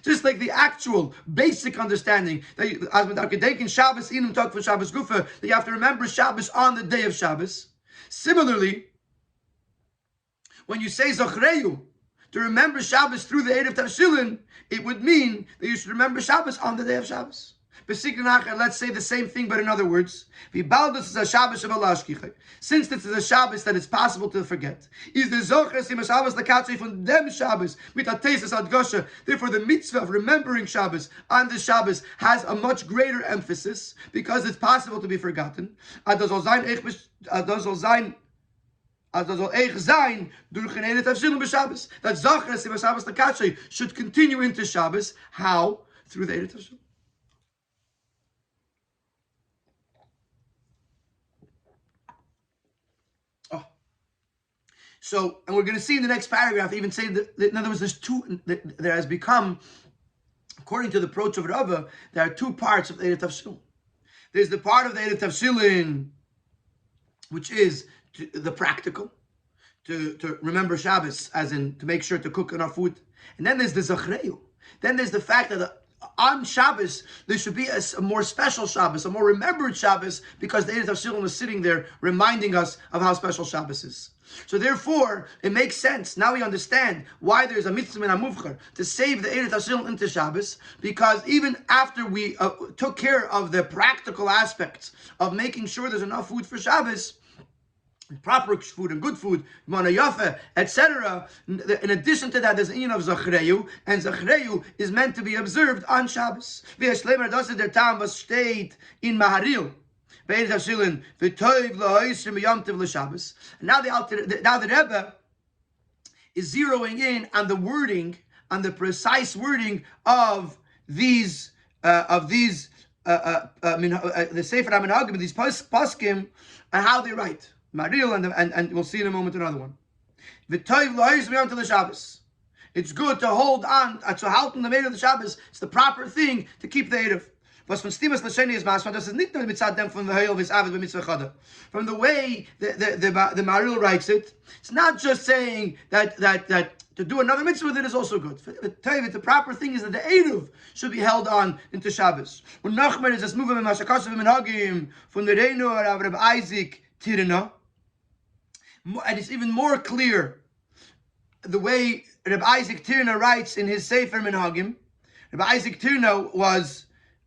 Just like the actual basic understanding that you have to remember Shabbos on the day of Shabbos. Similarly, when you say Zochreyu, to remember Shabbos through the Erev Tavshilin, it would mean that you should remember Shabbos on the day of Shabbos. Let's say the same thing, but in other words, since this is a Shabbos that it's possible to forget, is the Shabbos from them Shabbos mit adgosha. Therefore, the mitzvah of remembering Shabbos on the Shabbos has a much greater emphasis because it's possible to be forgotten. That Shabbos should continue into Shabbos. How? Through the Erev Tavshilin. So, and we're going to see in the next paragraph, even say that, in other words, there has become, according to the approach of Rava, there are two parts of the Erev Tavshilin. There's the part of the Erev Tavshilin, which is the practical, to remember Shabbos, as in to make sure to cook enough food. And then there's the Zachreyu. Then there's the fact that on Shabbos, there should be a more special Shabbos, a more remembered Shabbos, because the Erev Tavshilin is sitting there reminding us of how special Shabbos is. So therefore, it makes sense. Now we understand why there's a mitzvah in Amuvchar to save the Erev Tavshilin into Shabbos, because even after we took care of the practical aspects of making sure there's enough food for Shabbos, proper food and good food, mana yafa, etc. In addition to that, there's an inyan of Zachreyu, and Zachreyu is meant to be observed on Shabbos. V'yashlemer does it their time was stayed in Maharil. And now the Rebbe is zeroing in on the wording, on the precise wording of these the Sefer HaMinhagim, these poskim, and how they write. Maril, and we'll see in a moment another one. It's good to hold on, to halten the Erev of the Shabbos. It's the proper thing to keep the Erev. Was von Stimas Lasheni is Masman, das ist nicht nur mitzad dem von the Heil of his Avid b'mitzvah chada. From the way the Maril writes it, it's not just saying that to do another mitzvah with it is also good. The proper thing is that the Erev should be held on into Shabbos. Und Nachmer is das Muvah Mashakasav Minhagim von the Reinu Reb Isaac Tirna, and it's even more clear the way Reb Isaac Tirna writes in his Sefer Minhagim. Reb Isaac Tirna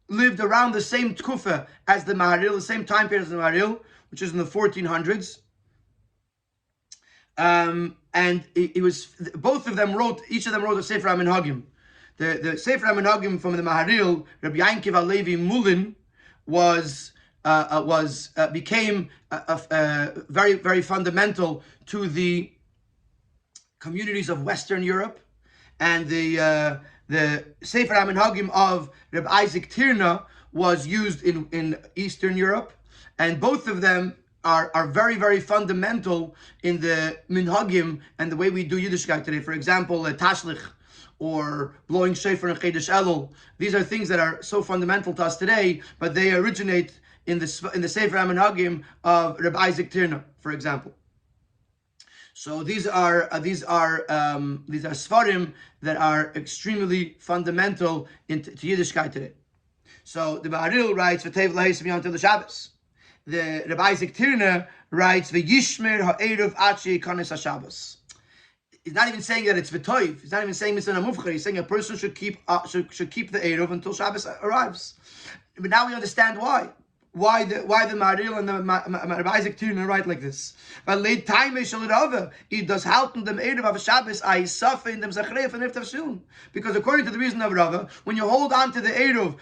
lived around the same tkufa as the Maharil, the same time period as the Maharil, which is in the 1400s. And it was, both of them wrote, each of them wrote a Sefer HaMinhagim. The Sefer HaMinhagim from the Maharil, Rabbi Yankiv Alevi Mulin, became very, very fundamental to the communities of Western Europe, and the Sefer HaMinhagim of Reb Isaac Tirna was used in Eastern Europe, and both of them are very, very fundamental in the Minhagim and the way we do Yiddishkeit today. For example, Tashlich, or blowing shofar and Chedesh Elul. These are things that are so fundamental to us today, but they originate in the Sefer HaMinhagim of Reb Isaac Tirna, for example. So these are svarim that are extremely fundamental to Yiddishkeit today. So the Maharil writes v'tev lahesim yom till the Shabbos. The Rabbi Isaac Tirna writes v'yishmer ha'eruv achi kanes haShabbos. He's not even saying that it's v'toiv. He's not even saying mitzvah namufchar. He's saying a person should keep the eruv until Shabbos arrives. But now we understand why. Why the Maharil and the Rabbi Isaac Tirna write like this? But late time it does halten them Erev of Shabbos I suffer in them Zachrei and Tavshilin. Because according to the reason of Rava, when you hold on to the Erev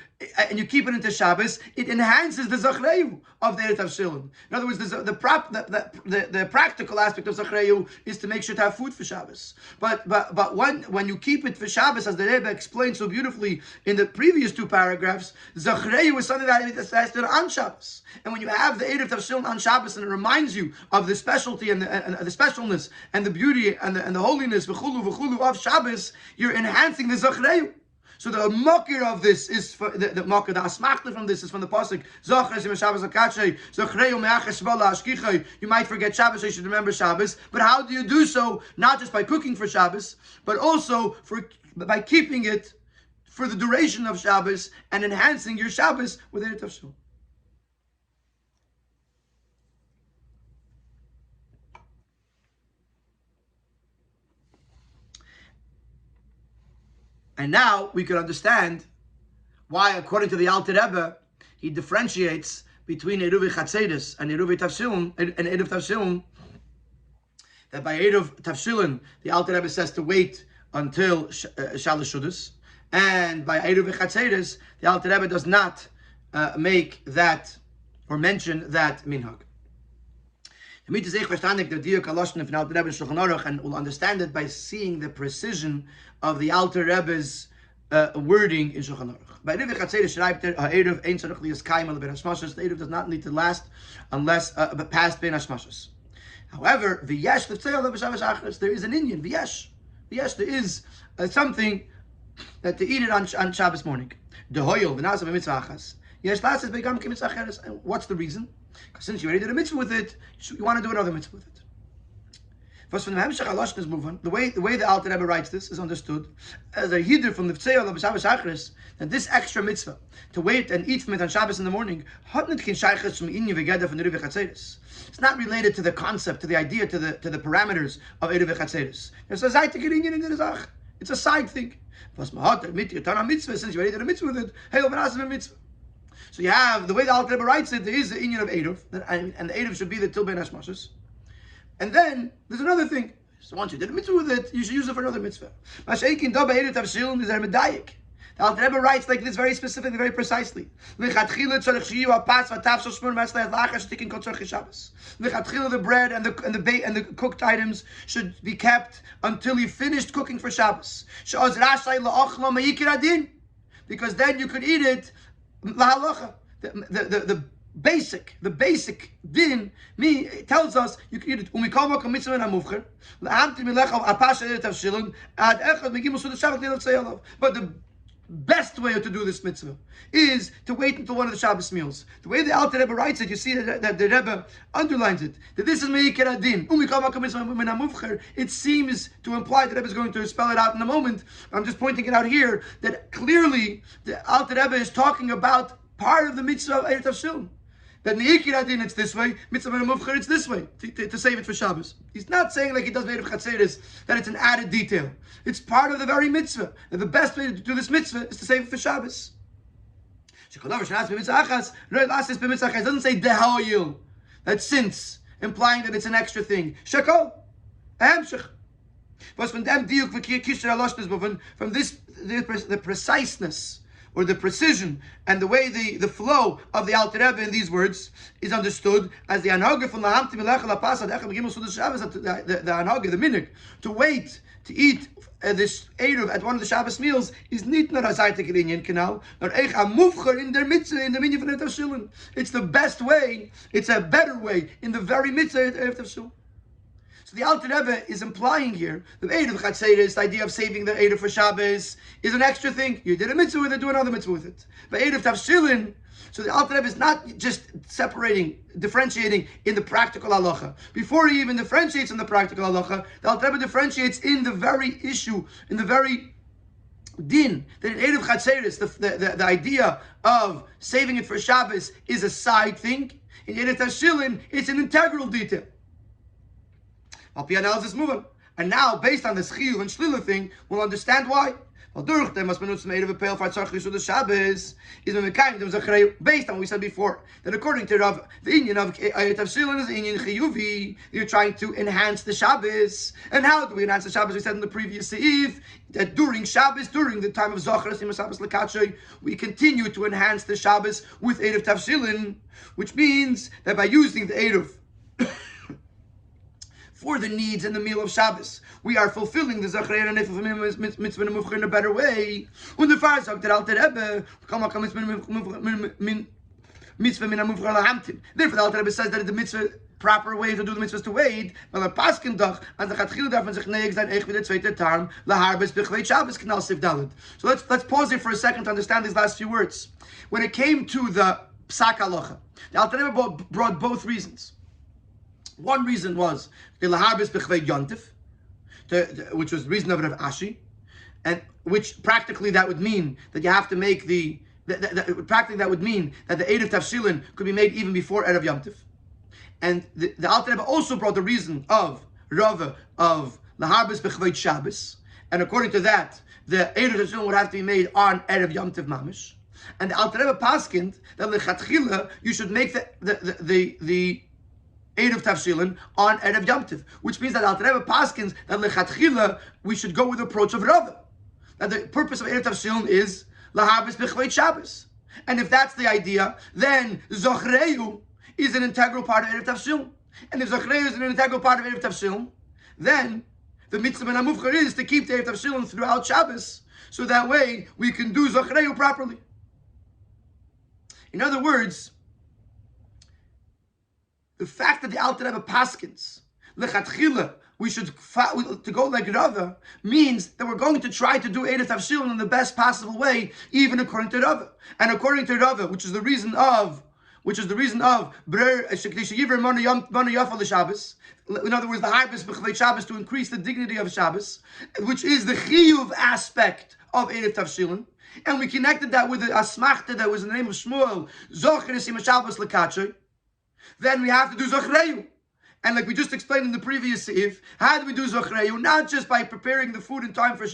and you keep it into Shabbos, it enhances the Zachrei of the Erev Tavshilin. In other words, the practical aspect of Zachrei is to make sure to have food for Shabbos. But when you keep it for Shabbos, as the Rebbe explained so beautifully in the previous two paragraphs, Zachrei is something that has to on Shabbos. And when you have the Erev Tavshilin on Shabbos, and it reminds you of the specialty and the specialness and the beauty and the holiness v'chulu of Shabbos, you're enhancing the Zachrei. So the makir of this is for the makir, the asmachta from this is from the pasuk. You might forget Shabbos, so you should remember Shabbos. But how do you do so? Not just by cooking for Shabbos, but also by keeping it for the duration of Shabbos and enhancing your Shabbos with Erev Tavshil. And now we can understand why, according to the Alter Rebbe, he differentiates between Eruv Chatzeres and Eruv Tavshilin and Eruv Tavshilin. That by Eruv Tavshilin, the Alter Rebbe says to wait until Shalosh Shudas, and by Eruv Chatzeres, the Alter Rebbe does not make that or mention that minhag. Damit ist verstandig der Diuk Aloshne von Alter Rebbe Shulchan Aruch, and we'll understand it by seeing the precision of the Alter Rebbe's wording in Shulchan Aruch. By Eruv Chatzeres schreibt Eruv ein tzarich liyas kaim al ben hashmashos. The Eruv does not need to last unless past ben hashmashos. However, v'yesh leftzei al b'shabbos achros, there is an Indian v'yesh. V'yesh, there is something that to eat it on Shabbos morning. Dehoyel v'nasa b'mitzvah achas. Yesh lasis be'gam k'mitzvah acheres. And what's the reason? Because since you already did a mitzvah with it, you want to do another mitzvah with it. First, from the Hemshech Aloshnes movement, the way the Alter Rebbe writes this is understood as a hidur from the Ftzeil of Shabbos Achris, that this extra mitzvah to wait and eat from it on Shabbos in the morning, it's not related to the concept, to the idea, to the parameters of Erev Chatzeres. It's a side thing. Since you already did a mitzvah with it, hey, mitzvah. So you have, the way the Alter Rebbe writes it, there is the inyan of Eruv, and the Eruv should be the Til Ben Hashmashos. And then, there's another thing. So once you did a mitzvah with it, you should use it for another mitzvah. The Alter Rebbe writes like this very specifically, very precisely. The bread and the cooked items should be kept until you finished cooking for Shabbos. Because then you could eat it lahalacha. The basic din tells us you can eat it. But the best way to do this mitzvah is to wait until one of the Shabbos meals. The way the Alter Rebbe writes it, you see that the Rebbe underlines it. That this is meikir adin. It seems to imply that the Rebbe is going to spell it out in a moment. I'm just pointing it out here that clearly the Alter Rebbe is talking about part of the mitzvah of Erev Tavshilin. That meikir adin it's this way, mitzvah menamuvcher it's this way, to save it for Shabbos. He's not saying like he does Erev Chatzeres that it's an added detail. It's part of the very mitzvah. And the best way to do this mitzvah is to save it for Shabbos. It doesn't say dehoyil, that since, implying that it's an extra thing. Shekol, hamshich. But from this, the preciseness or the precision and the way the flow of the Alter Rebbe in these words is understood as the anhaga from the anhaga, the minhag, to wait to eat this Eruv at one of the Shabbos meals is nicht nur a zeitige Linien canal, nor eich a mufcher in der mitzvah, in the minyan von Erev Tavshilin. It's the best way, it's a better way, in the very mitzvah of Erev Tavshilin. So the Alter Rebbe is implying here the Erev Chatzeres, the idea of saving the Erev for Shabbos, is an extra thing. You did a mitzvah with it, do another mitzvah with it. But Erev Tavshilin, so the Alter Rebbe is not just differentiating in the practical halacha. Before he even differentiates in the practical halacha, the Alter Rebbe differentiates in the very issue, in the very din, that in Erev Chatzeres, the idea of saving it for Shabbos is a side thing. In Erev Tavshilin, it's an integral detail. Now let's just move on. And now, based on this chiyuv and shlila thing, we'll understand why. Based on what we said before, that according to Rav, the inyan of Erev Tavshilin is inyan chiyuvi. You're trying to enhance the Shabbos. And how do we enhance the Shabbos? We said in the previous seif that during Shabbos, during the time of Zochar, we continue to enhance the Shabbos with Erev Tavshilin, which means that by using the Erev for the needs and the meal of Shabbos, we are fulfilling the Zachrei and mitzvah nemufcher in a better way. Und der Pfarrer sagt der Alter Rebbe, mitzvah min hamtim. Therefore, the Alter Rebbe says that the mitzvah proper way to do the mitzvahs to wait, weil paskin doch, an der Chatchila darf man sich neig sein, echt wie der zweite Term, laharbes bechweit Shabbos knal sif dalet. So let's pause here for a second to understand these last few words. When it came to the Psak Halacha, the Alter Rebbe brought both reasons. One reason was the laharbes bechweit Yontif, which was the reason of Rav Ashi, and which practically that would mean that you have to make practically that would mean that the Erev Tafshilin could be made even before Erev Yom Tov. And the Alter Rebbe also brought the reason of Rava of Laharbis Bechveit Shabbos, and according to that, the Erev Tafshilin would have to be made on Erev Yom Tov Mamish. And the Alter Rebbe paskind that lechatchila you should make the Erev Tafshilin on Erev Yom Tov, which means that Alter Rebbe paskins that lechatchila we should go with the approach of Rava. That the purpose of Erev Tafshilin is Lahabis Bechveit Shabbos. And if that's the idea, then Zochreyu is an integral part of Erev Tafshilin. And if Zochreyu is an integral part of Erev Tafshilin, then the mitzvah and Amufchar is to keep the Erev Tafshilin throughout Shabbos, so that way we can do Zochreyu properly. In other words, the fact that the Alter Rebbe paskins lechatchila we should to go like Rava means that we're going to try to do Erev Tafshilin in the best possible way, even according to Rava. And according to Rava, which is the reason of Brer Shekdei Mona Yafa Shabbos. In other words, the Harbis B'Chavei Shabbos to increase the dignity of Shabbos, which is the Chiyuv aspect of Erev Tafshilin. And we connected that with the Asmachta that was in the name of Shmuel, Zocher Nesim Shabbos Lekachay. Then we have to do Zochreyu. And like we just explained in the previous Seif, how do we do Zochreyu? Not just by preparing the food in time for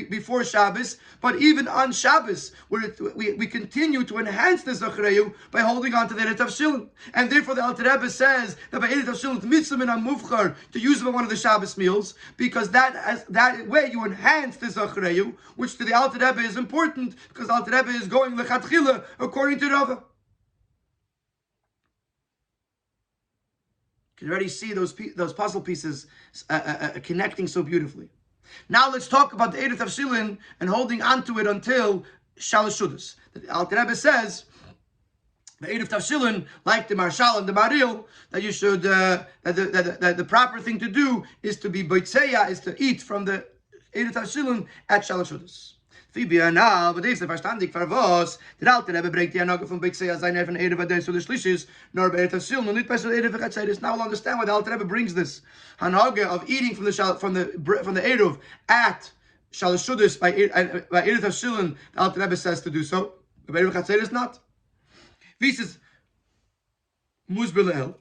before Shabbos, but even on Shabbos, where we continue to enhance the Zochreyu by holding on to the Erev Tafshilin. And therefore the Alter Rebbe says that by Erev Tafshilin, mitzvah and amufchar to use them on one of the Shabbos meals, because that way you enhance the Zochreyu, which to the Alter Rebbe is important, because the Alter Rebbe is going lechatchila according to Rava. You can already see those puzzle pieces connecting so beautifully. Now let's talk about the Erev Tafshilin and holding onto it until Shalosh Shudas. The Alter Rebbe says the Erev Tafshilin, like the Marshal and the Maril, that you should that the proper thing to do is to be boitzeya, is to eat from the Erev Tafshilin at Shalosh Shudas. Now, but this is verstandig for was. Der Alter Rebbe bringt die Anage von Beitzea sein von Erev Adai so the Shlishis, nor Erev Tafshilin, und nicht bei Erev Chatzedis. Now we'll understand why the Alter Rebbe brings this Hanage of eating from the Erev at Shalosh Shudas by Erev Tafshilin. The Alter Rebbe says to do so. But Erev Chatzedis not. Wie says Muzbel.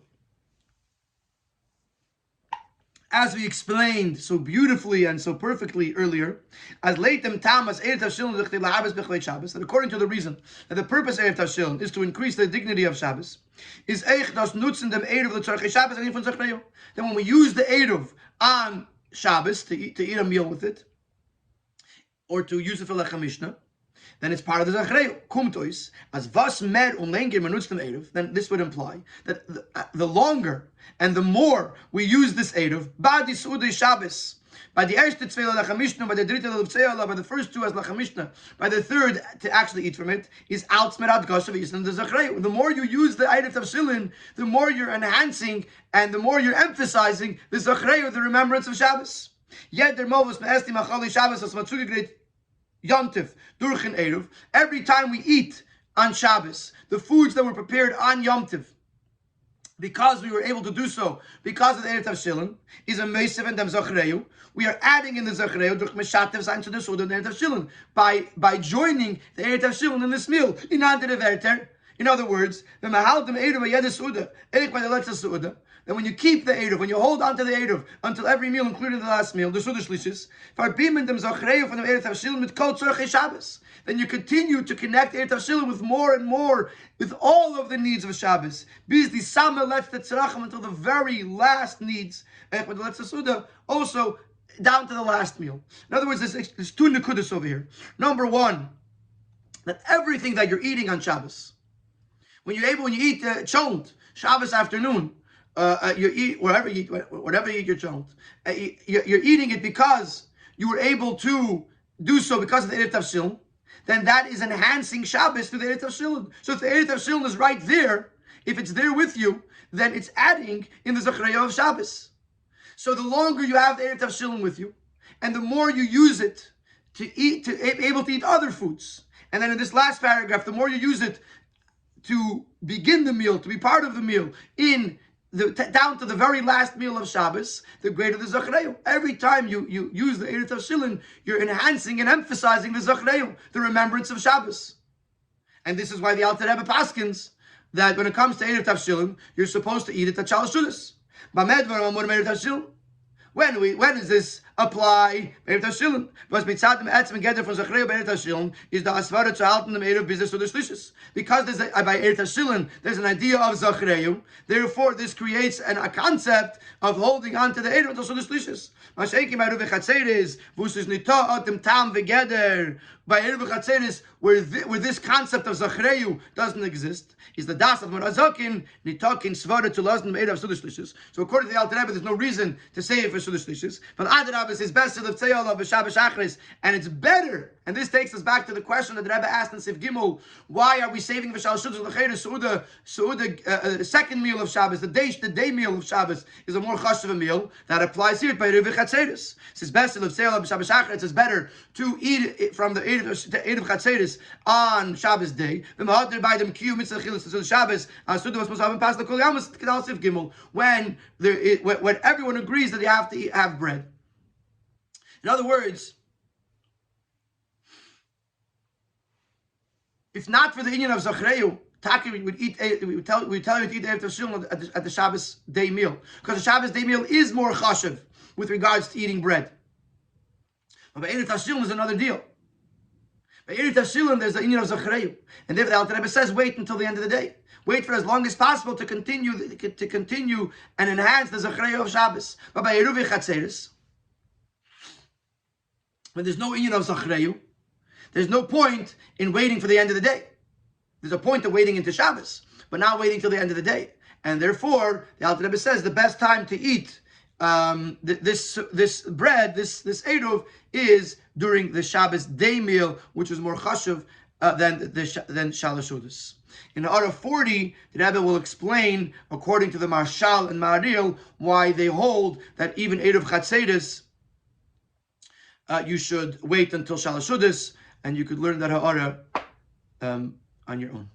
As we explained so beautifully and so perfectly earlier, as leitem tamas Erev Tafshilin laharbis bechveit Shabbos, that according to the reason that the purpose of Erev Tafshilin is to increase the dignity of Shabbos, is eich das nutzen dem Erev l'tzorchei Shabbos and von Zochreyu. Then when we use the Erev on Shabbos to eat a meal with it, or to use it for Lechem Mishnah, then it's part of the Zochreyu. Kumtois as vas mer lenger benutzt dem Erev. Then this would imply that the longer and the more we use this Erev, Badi Sudei Shabbos, by the erste zwei Lechem Mishnah, by the dritte Levtzeila, by the first two as Lechem Mishnah, by the third to actually eat from it, is Alt Smerat Goshav Yisn the Zochreyu. The more you use the Erev Tafshilin, the more you're enhancing and the more you're emphasizing the Zochreyu, the remembrance of Shabbos. Yet der Movus Me'esti Machali Shabbos as Matzugegret Yontif, Durchin Eruv. Every time we eat on Shabbos, the foods that were prepared on Yom Tov, because we were able to do so, because of the Erev Tafshilin, is a Meisiv and Dem Zochreyu. We are adding in the Zochreyu, durch Meshatev Zayin to the Suda, the Erev Tafshilin, by joining the Erev Tafshilin in this meal. In other words, the Mahal Dem Erev Yed Suda, Eich by the Letzah Suda, that when you keep the Erev, when you hold on to the Erev until every meal, including the last meal, the Suda Shlishis, Farbim Dem Zochreyu from the Erev Tafshilin with Kol Tzorchei Shabbos, then you continue to connect Erev Tafshilin with more and more, with all of the needs of Shabbos. Bizdi Sama lets the Tzarachim until the very last needs, also down to the last meal. In other words, there's two nekudas over here. Number one, that everything that you're eating on Shabbos, when you eat cholent, Shabbos afternoon, you eat whatever you eat your cholent, you're eating it because you were able to do so because of the Erev Tafshilin, then that is enhancing Shabbos through the Erev Tafshilin. So if the Erev Tafshilin is right there, if it's there with you, then it's adding in the Zachraya of Shabbos. So the longer you have the Erev Tavshilin with you, and the more you use it to eat, to be able to eat other foods, and then in this last paragraph, the more you use it to begin the meal, to be part of the meal, down to the very last meal of Shabbos, the greater the Zachraya. Every time you use the Erev Tavshilin, you're enhancing and emphasizing the Zachraya, the remembrance of Shabbos. And this is why the Alter Rebbe paskins that when it comes to Erev Tavshilin, you're supposed to eat it at Shalosh Shudas. When does this apply? Erev Tavshilin. Was mitzadim etzem geder von Zachraya by Erev Tavshilin is the asvara to halten the Erev business to the shlishis. Because by Erev Tavshilin there's an idea of Zachraya. Therefore, this creates a concept of holding on to the Erev until the shlishis. Masheikim by Erev Chatzeres v'usus nita atem tam v'geder. By Erev Chatzeres, where this concept of Zachraya doesn't exist, is the das of Marazakin nitakin svara to lazen Erev shlishis. So according to the Alter Rebbe, there's no reason to say it for shlishis. But Adarabah says best of Tzayol of Shabbos Achris, and it's better. And this takes us back to the question that the Rebbe asked in Sif Gimel: why are we saving V'shal Shudas l'Chayre Su'uda second meal of Shabbos? The day meal of Shabbos is a more chashuv a meal that applies here by Erev Chatzeres. It says best of Tzayol of Shabbos Achris. It's better to eat it from the Erev Chatzeres on Shabbos day. The Mahadir by them Q Mitzvah Chilas Shabbos Suda was supposed to have passed the Kol Yamas Kedal Sif Gimel when everyone agrees that you have to have bread. In other words, if not for the inyan of Zachreu, Taki we would tell you to eat Erev Tavshilin at the Shabbos day meal, because the Shabbos day meal is more chashuv with regards to eating bread. But by Erev Tavshilin is another deal. By Erev Tavshilin there's the inyan of Zachreu, and therefore the Alter Rebbe says wait until the end of the day. Wait for as long as possible to continue and enhance the Zachreu of Shabbos. But by Eruv Chatzeres, when there's no inyan of Zachreu, there's no point in waiting for the end of the day. There's a point of waiting into Shabbos, but not waiting till the end of the day. And therefore, the Alter Rebbe says the best time to eat this bread, this eruv, is during the Shabbos day meal, which is more chashuv than Shalosh Seudos. In Orah 40, the Rebbe will explain, according to the Marshal and Maharil, why they hold that even eruv Chatzeres, you should wait until Shalosh Seudos, and you could learn that ha'ara on your own.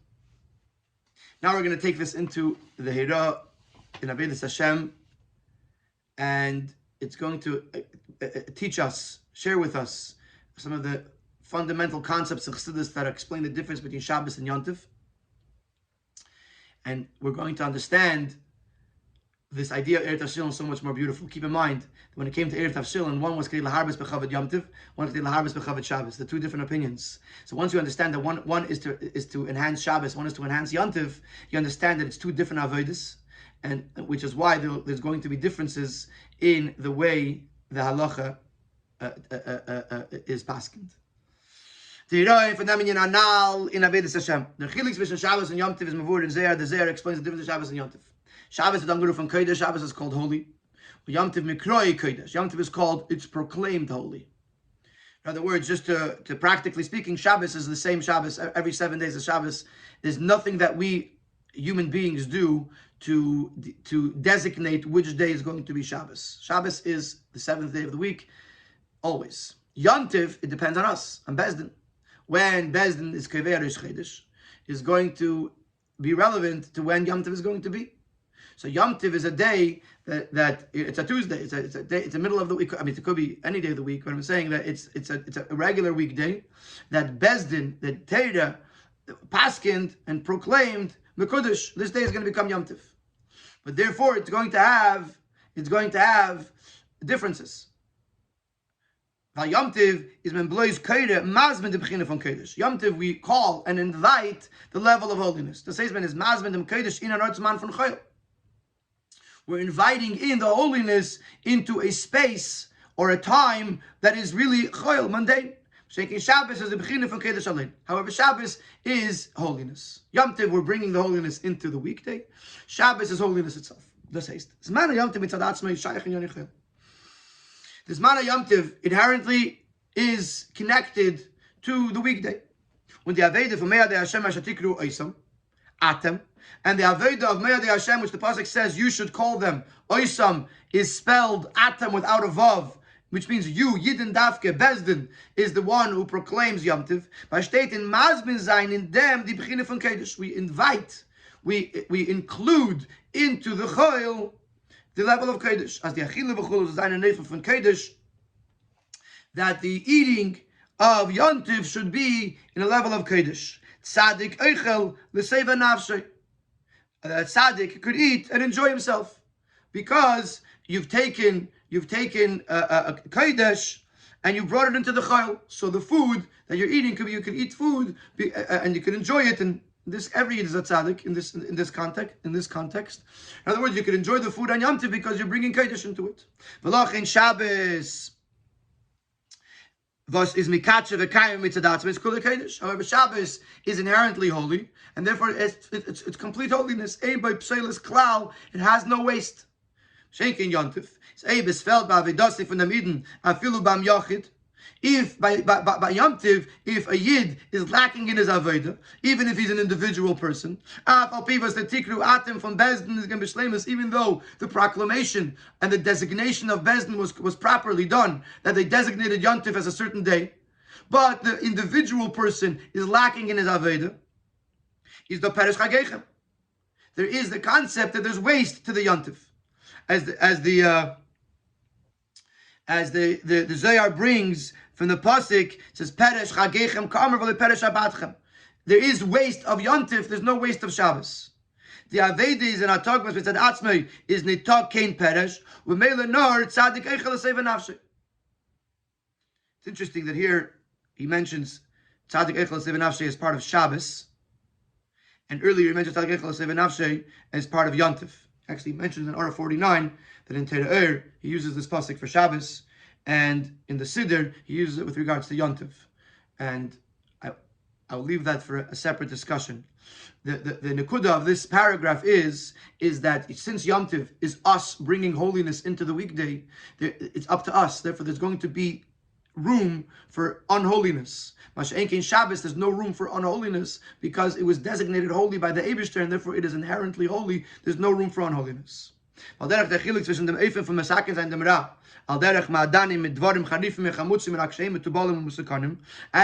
Now we're going to take this into the Hira in Avodas Hashem, and it's going to teach us, share with us some of the fundamental concepts of Chassidus that explain the difference between Shabbos and Yom Tov. And we're going to understand this idea of Erev Tavshilin so much more beautiful. Keep in mind that when it came to Erev Tavshilin, one was Kedei Laharbes B'Chavod Yom Tov, one was Kedei Laharbes B'Chavod Shabbos. The two different opinions. So once you understand that one is to enhance Shabbos, one is to enhance Yom Tov, you understand that it's two different avodas, and which is why there's going to be differences in the way the halacha is paskind. The Avodas Hashem. The chilik between Shabbos and Yom Tov is mavur in Zohar. The Zohar explains the difference of Shabbos and Yom Tov. Shabbos is Danguru from Kodesh. Shabbos is called holy. Yom Tov Mikroi Kodesh. Yom Tov is called, it's proclaimed holy. In other words, just to practically speaking, Shabbos is the same Shabbos every 7 days of Shabbos. There's nothing that we human beings do to designate which day is going to be Shabbos. Shabbos is the 7th day of the week, always. Yom Tov, it depends on us, on Bezdin. When Bezdin is Kaveh Rish Chodesh, is going to be relevant to when Yom Tov is going to be. So Yom Tov is a day that it's a Tuesday. It's a day. It's the middle of the week. I mean, it could be any day of the week. But I'm saying that it's a regular weekday that Bezdin, that Teira, paskind and proclaimed Mekudesh. This day is going to become Yom Tov, but therefore it's going to have differences. Yom Tov is when blows Kodesh, mazmen the beginning from Kodesh. Yom Tov we call and invite the level of holiness. The Seisman is mazmen the Kodesh in an man from Chayil. We're inviting in the holiness into a space or a time that is really Chayil, mundane. Shabbos is the beginning from Kodesh Alein. However, Shabbos is holiness. Yom Tov we're bringing the holiness into the weekday. Shabbos is holiness itself. Das heißt, Zman Yom Tov mitzad atzmai shaykh in Yonichel. The Zman Yom Tov inherently is connected to the weekday. When the Aveda from Me'adei Hashem Hashatikru Oisam, atem. And the Aveda of Me'adei Hashem, which the pasuk says you should call them Oisam, is spelled atem without a vav, which means you, Yidin Dafke, Bezdin, is the one who proclaims Yom Tiv. By steht in Mazbin sein in dem die Beginne von Kodesh. We invite, we include into the Chol the level of Kodesh. As the Achille v'chol is eine Nefer von Kodesh, that the eating of Yom Tiv should be in a level of Kodesh. Tzadik Eichel l'seva nafshe. That tzaddik could eat and enjoy himself, because you've taken a kodesh and you brought it into the chayil. So the food that you're eating could be, you could eat food and you can enjoy it. And this every Eid is a tzaddik in this context. In other words, you could enjoy the food on Yom Tov because you're bringing kodesh into it. V'loch in Shabbos. Thus is mikatche v'kayim mitzadat it's kula kodesh. However, Shabbos is inherently holy, and therefore it's complete holiness. Ein by pseilis klal, it has no waste. Shenkin yontif. Ein besfeld ba'avidasi from the midden afilu bam yochid. If by Yom Tiv, if a Yid is lacking in his Avodah, even if he's an individual person, even though the proclamation and the designation of Bezdin was properly done, that they designated Yom Tiv as a certain day, but the individual person is lacking in his Avodah, is the Perish Chagechem. There is the concept that there's waste to the Yom Tiv. As the Zohar brings from the pasuk, it says Peresh Chagechem Kamer v'le Peresh Abatchem. There is waste of Yontif. There's no waste of Shabbos. The Aveda is in Atogmas which said Atzmei is Nitog Kain Peresh u'Meila Nor Tzadik Eichel L'Seva Nafshe. It's interesting that here he mentions Tzadik Eichel L'Seva Nafshe as part of Shabbos, and earlier he mentioned Tzadik Eichel L'Seva Nafshe as part of Yontif. Actually, he mentions in Orah 49 that in Tera'er he uses this pasuk for Shabbos, and in the Siddur he uses it with regards to Yontif. And I'll leave that for a separate discussion. The nekuda of this paragraph is that since Yontif is us bringing holiness into the weekday, it's up to us. Therefore, there's going to be room for unholiness. Masha'enkein Shabbos, there's no room for unholiness because it was designated holy by the Eibishter, and therefore it is inherently holy. There's no room for unholiness. As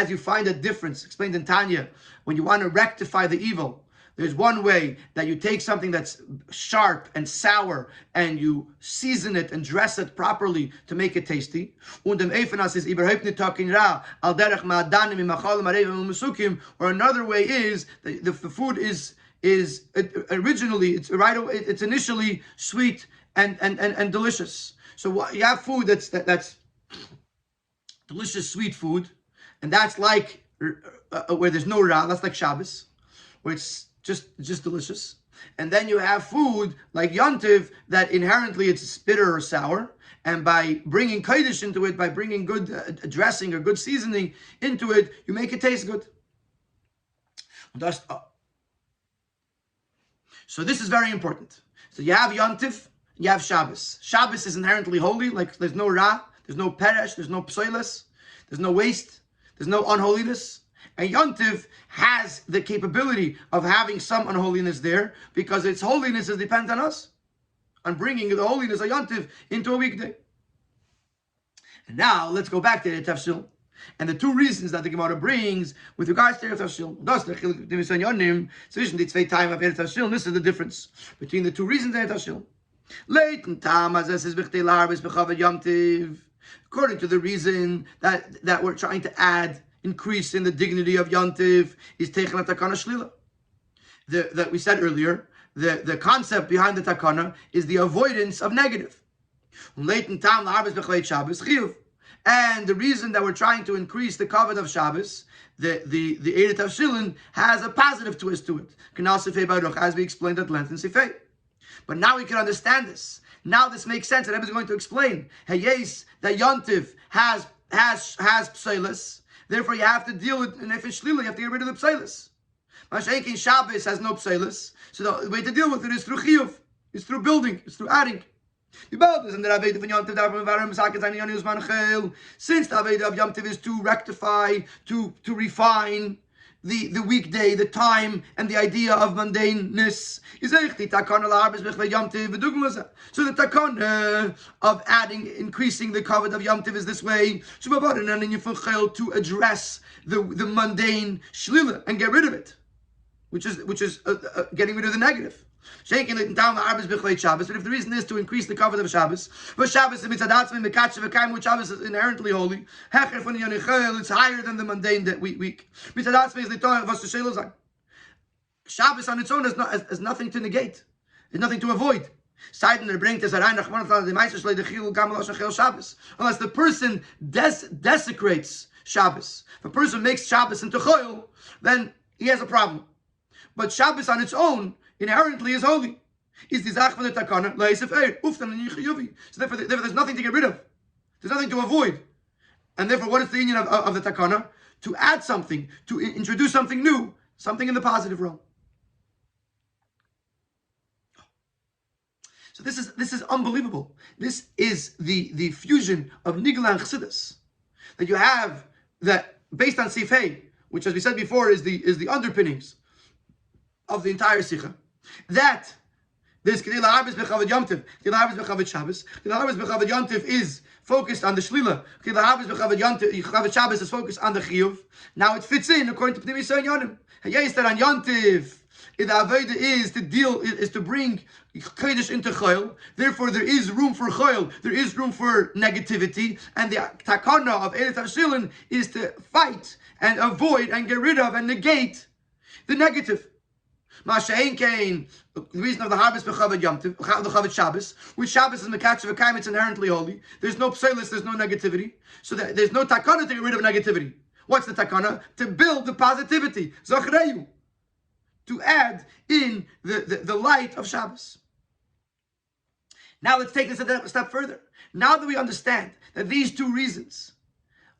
you find a difference explained in Tanya, when you want to rectify the evil, there's one way that you take something that's sharp and sour and you season it and dress it properly to make it tasty. Or another way is that the food is originally it's initially sweet and delicious. So you have food that's delicious sweet food, and that's like where there's no ra. That's like Shabbos, where it's just delicious. And then you have food like Yontiv that inherently it's bitter or sour, and by bringing kodesh into it, by bringing good dressing or good seasoning into it, you make it taste good. So this is very important. So you have Yontif, you have Shabbos. Shabbos is inherently holy, like there's no ra, there's no peresh, there's no psoilas, there's no waste, there's no unholiness. And Yontif has the capability of having some unholiness there because its holiness is dependent on us, on bringing the holiness of Yontif into a weekday. And now let's go back to the Tafshil. And the two reasons that the Gemara brings with regards to Eretz Tafshil. This is the difference between the two reasons in Eretz Tafshil. According to the reason that we're trying to add increase in the dignity of Yontif is Techana Takana Shlila. That we said earlier, the concept behind the Takana is the avoidance of negative. And the reason that we're trying to increase the kavod of Shabbos, the Eretz Tafshilin has a positive twist to it, as we explained at length in Sifei. But now we can understand this. Now this makes sense, and Rebbe is going to explain. Hey, yes, that Yontif has pseilis. Therefore, you have to deal with nefesh shlila. You have to get rid of the pseilis. Masha'enkein Shabbos has no pseilis, so the way to deal with it is through chiyuv, it's through building, it's through adding. Since the Aveda of Yom Tov is to rectify, to refine, the weekday, the time, and the idea of mundaneness. So the takana of increasing the kavod of Yom Tov is this way, to address the mundane shlila and get rid of it, which is getting rid of the negative. But if the reason is to increase the kavod of Shabbos, but Shabbos which Shabbos is inherently holy, it's higher than the mundane week. Shabbos on its own has nothing to negate, there's nothing to avoid. Unless the person desecrates Shabbos, if a person makes Shabbos into choil, then he has a problem. But Shabbos on its own inherently is holy. Is the zach for the takana leisef eir uftan and yichayuvi. So therefore there's nothing to get rid of. There's nothing to avoid. And therefore, what is the union of the takana? To add something, to introduce something new, something in the positive realm. So this is unbelievable. This is the fusion of Nigla and Chassidus that you have, that based on Sif Hey, which, as we said before, is the underpinnings of the entire Sikha. That this Kedei La'arbis B'Chavod Yom Tov, Kedei La'arbis B'Chavod Shabbos, Kedei La'arbis B'Chavod Yom Tov is focused on the Shlila. Kedei La'arbis B'Chavod Yom Tov, Chavod Shabbos is focused on the Chiyuv. Now it fits in according to Pnei Yisrael Yonim. Hayes that on Yom Tov, the Aveda is to bring Kodesh into Chayil. Therefore, there is room for Chayil. There is room for negativity, and the takana of Eilat Shilin is to fight and avoid and get rid of and negate the negative. Moshe Kain, the reason of the harvest b'Chavod Yom Tov, the Chavod Shabbos, which Shabbos is mekatchev v'kaim, it's inherently holy. There's no pselis, there's no negativity, so that there's no takana to get rid of negativity. What's the takana? To build the positivity, Zochreyu, to add in the light of Shabbos. Now let's take this a step further. Now that we understand that these two reasons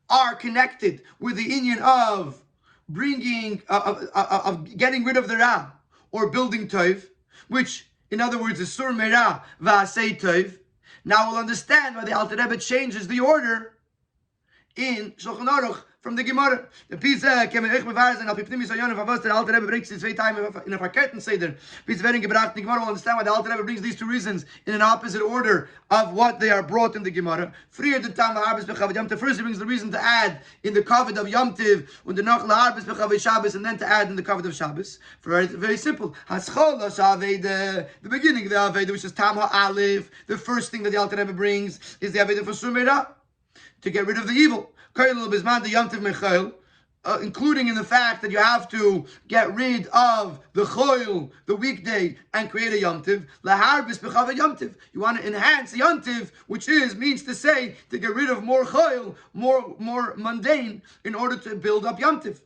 are connected with the inyan of bringing, of getting rid of the Ra, or building Tov, which in other words is Sur Meira V'asei Tov. Now we'll understand why the Alter Rebbe changes the order in Shulchan Aruch from the Gemara. The Pizza came in Ech Mevares and Al Pipnim Yisayon of Avos. The Alter Rebbe brings these 2 times in a Farketen Seder. Pizza Vering gebracht. The Gemara will understand why the Alter Rebbe brings these two reasons in an opposite order of what they are brought in the Gemara. Frier the Tam Harbis B'Chavod Yom Tov. First he brings the reason to add in the Kavod of Yom Tov, and the Nach Harbis B'Chavod Shabbos, and then to add in the Kavod of Shabbos. Very simple. Hascholos Aveda, the beginning of the Aveda, which is Tam HaAlif. The first thing that the Alter Rebbe brings is the Aveda for Surmeira, to get rid of the evil. Including in the fact that you have to get rid of the choil, the weekday, and create a Yom Tiv. Laharbis b'Chavod Yom Tiv. You want to enhance the Yom Tiv, which means to say to get rid of more choil, more mundane, in order to build up Yom Tiv.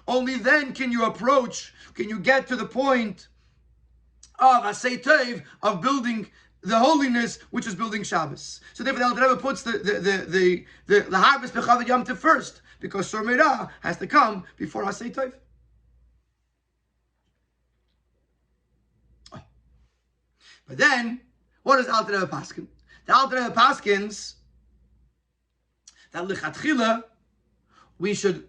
Only then can you get to the point of Asay Tov, of building the holiness, which is building Shabbos. So therefore the Alter Rebbe puts the harvest b'Chavod Yom Tov first, because Sur Meira has to come before Asay Tov. But then, what does Alter Rebbe paskin? The Alter Rebbe paskins that lichatchila we should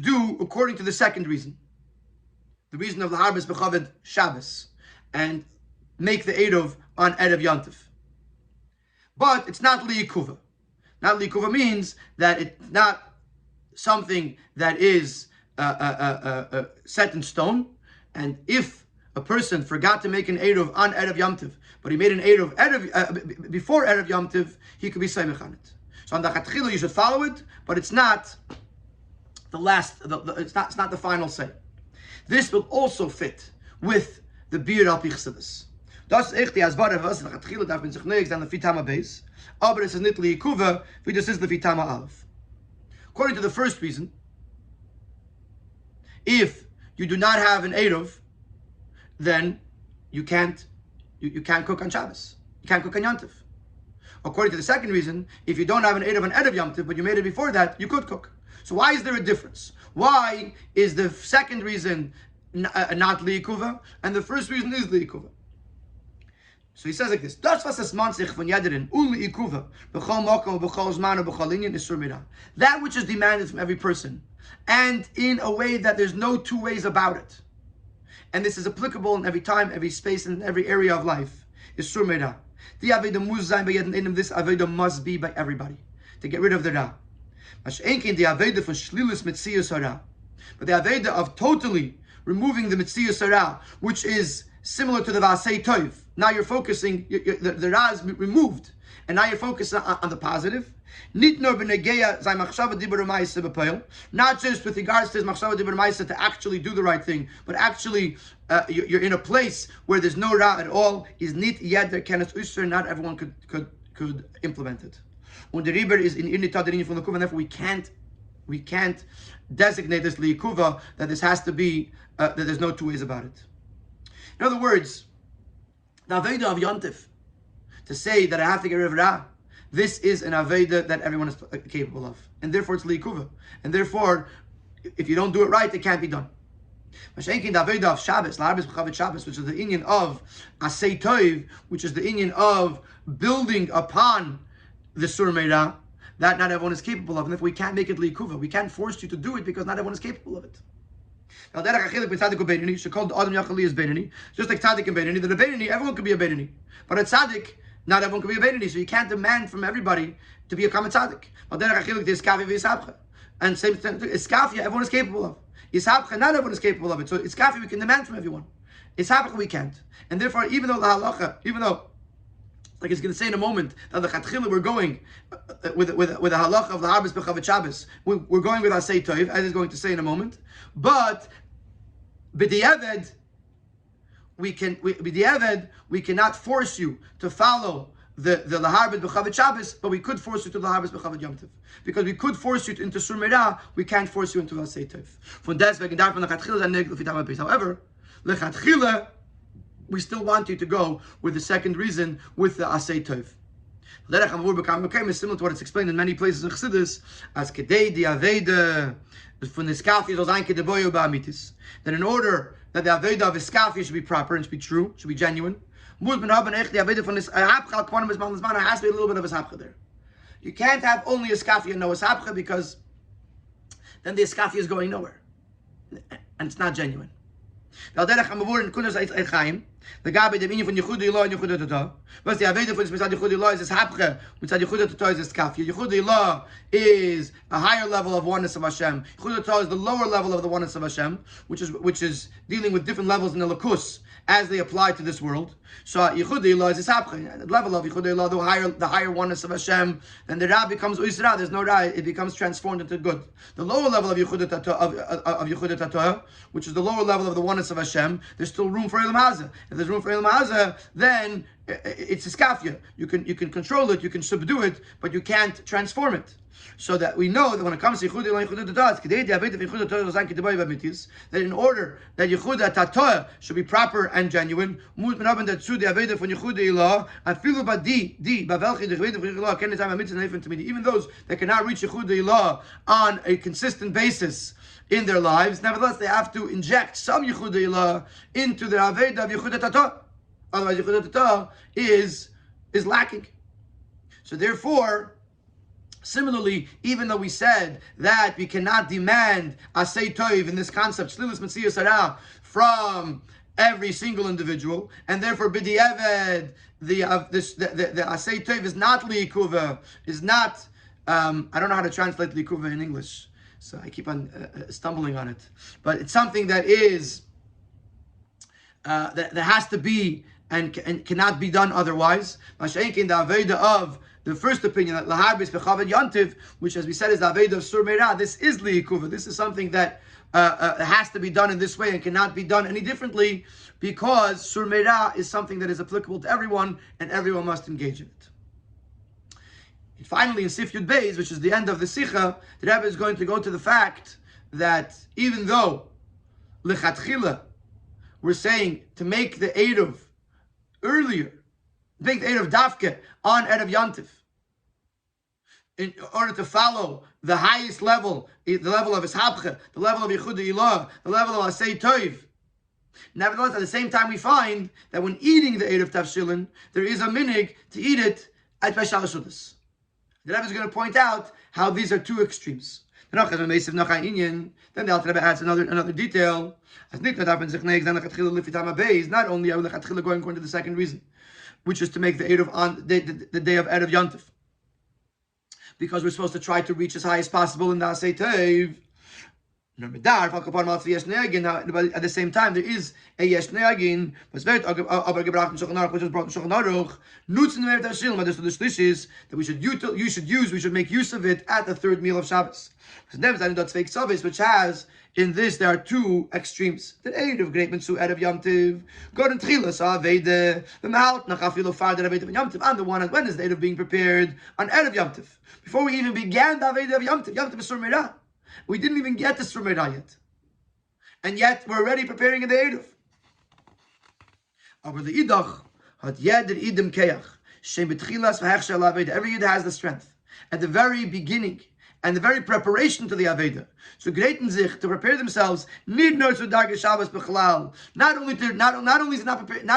do according to the second reason. The reason of the harvest b'Chavod Shabbos, and make the Eruv on Erev Yom Tov. But it's not liyikuva. Not liyikuva means that it's not something that is set in stone. And if a person forgot to make an Eruv on Erev Yom Tov, but he made an Eruv before Erev Yom Tov, he could be Seimech on it. So on the Chatchila you should follow it, but it's not the last. It's not the final say. This will also fit with the Bir al Pichsidus. Das ist die Asvara, was in der Chatchila darf man sich nicht an der Fitama Beis, aber es ist nicht liyikuva, wie das ist der Fitama Aleph. According to the first reason, if you do not have an Eruv, then you can't cook on Shabbos. You can't cook on Yom Tov. According to the second reason, if you don't have an Eruv on Erev Yom Tov, but you made it before that, you could cook. So why is there a difference? Why is the second reason not liyikuva, and the first reason is liyikuva? So he says like this: Das was es mansich von yederin uli ikuva b'chol mokom b'chol zman b'chol inyan isur mira. That which is demanded from every person, and in a way that there's no two ways about it, and this is applicable in every time, every space, and every area of life. Isur mira. The aveda muzayim b'yedin inim. This aveda must be by everybody to get rid of the ra. Mash'enkin the aveda for shlilis mitziyus hara, but the aveda of totally removing the mitziyus hara, which is similar to the vasei tov. Now you're focusing, the ra is removed, and now you're focusing on the positive. Not just with regards to his machshava dibur ma'isa to actually do the right thing, but actually you're in a place where there's no ra at all. Is nit yeder kenes usher. Not everyone could implement it. And the riber is in nitad from the kuva. Therefore, we can't designate this liikuva that this has to be that there's no two ways about it. In other words, the aveda of yontif, to say that I have to get rid of ra, this is an aveda that everyone is capable of, and therefore it's liikuva, and therefore, if you don't do it right, it can't be done. Mashenkin the aveda of Shabbos, la'arbis b'chavit Shabbos, which is the inyan of asay tov, which is the inyan of building upon the sur meira, that not everyone is capable of, and if we can't make it liikuva, we can't force you to do it because not everyone is capable of it. Now, just like tzaddik and beinani, that a beinani, everyone could be a beinani, but a tzaddik, not everyone can be a beinani, so you can't demand from everybody to be a common tzaddik. And same thing, iskafia, everyone is capable of. Ishapcha, not everyone is capable of it. So iskafia, we can demand from everyone. Ishapcha, we can't. And therefore, even though the halacha, like it's going to say in a moment, that the chatchila we're going with the halacha of the harbis b'chavit Shabbos, we're going with asay tov, as he's going to say in a moment. But b'di'eved, we cannot force you to follow the laharbis b'chavit Shabbos, but we could force you to the laharbis b'chavit Yom Tov, because we could force you into sur meira, we can't force you into asay tov. Von deswegen darf man the chatchila sein negel fitam apis. However, lechatchila, we still want you to go with the second reason, with the asay tov. Is similar to what it's explained in many places in Chassidus as kedei di aveda from the skafia zol zayin kedeboyo ba'amitis. That in order that the aveda of skafia should be proper and should be true, should be genuine, has to be a little bit of a sapcha there. You can't have only a skafia and no a sapcha, because then the skafia is going nowhere, and it's not genuine. The gabe the meaning from Yechudi law and Yechudi Tata. What's the aveda for this mitzad Yechudi law is this hapcha, mitzad Yechudi Tata is this kafia. Yechudi law is a higher level of oneness of Hashem. Yechudi Tata is the lower level of the oneness of Hashem, which is dealing with different levels in the lakus as they apply to this world. So Yechudi law is this hapcha. The level of Yechudi law, the higher oneness of Hashem, then the ra becomes uisra. There's no ra; it becomes transformed into good. The lower level of Yechudi Tata, of Yechudi Tata, which is the lower level of the oneness of Hashem, there's still room for Elam Hazeh. If there's room for Elam Hazeh, then it's a skafia. You can control it, you can subdue it, but you can't transform it. So that we know that when it comes to Yechudi and Yechudi Tata, that in order that Yechudi Tata should be proper and genuine, even those that cannot reach Yechudi on a consistent basis in their lives, nevertheless they have to inject some Yechudi into the Aveda of Yechudi Tata. Otherwise, Yechudi Tata is lacking. So therefore, similarly, even though we said that we cannot demand asay tov in this concept, shlilis mitziyus hara, from every single individual, and therefore b'di'eved the asay tov is not liikuva, is not. I don't know how to translate liikuva in English, so I keep on stumbling on it. But it's something that is that has to be and cannot be done otherwise. Masha'enkin the aveda of the first opinion, that laharbis b'chaved yantiv, which, as we said, is the aveda of sur meira. This is liikuva. This is something that has to be done in this way and cannot be done any differently, because sur meira is something that is applicable to everyone, and everyone must engage in it. And finally, in Sif Yud Beis, which is the end of the Sikha, the Rebbe is going to go to the fact that even though lechatchila we're saying to make the Eruv earlier, make the Eruv Dafke on Erev Yantif, in order to follow the highest level, the level of Ishapche, the level of Yechudi Ilah, the level of Asay Tov, Nevertheless, at the same time, we find that when eating the Erev Tavshilin, there is a minig to eat it at Beshalach Shudas. The Rebbe is going to point out how these are two extremes. Then the Alter Rebbe adds another detail. Not only are we going according to the second reason, which is to make the Erev on the day of Erev Yontif, because we're supposed to try to reach as high as possible in the Asay Tev. Now, at the same time, there is a Yesh Neagin, which was brought in Shulchan Aruch, that we should make use of it at the third meal of Shabbos. Which has, in this, there are two extremes. The Eid of Great Mitzu, Erev Yom Tiv, God and Tchilas, Aveda, the Mahalt, Nachafilu, Farder, Aveda, Yom Tiv, and the one on Wednesday of being prepared on Erev Yom Tiv. Before we even began the Aveda of Yom Tiv is Sur Meirah. We didn't even get to Sur Meirah yet. And yet, we're already preparing in the Erev. Aber the Idach, hat jeder Idem Keach, Shem B'tchilas, V'hechshel Aveda. Every Yid has the strength. At the very beginning, and the very preparation to the Aveda. So greaten sich to prepare themselves. Need no to Darge Shabbos B'chalal. Not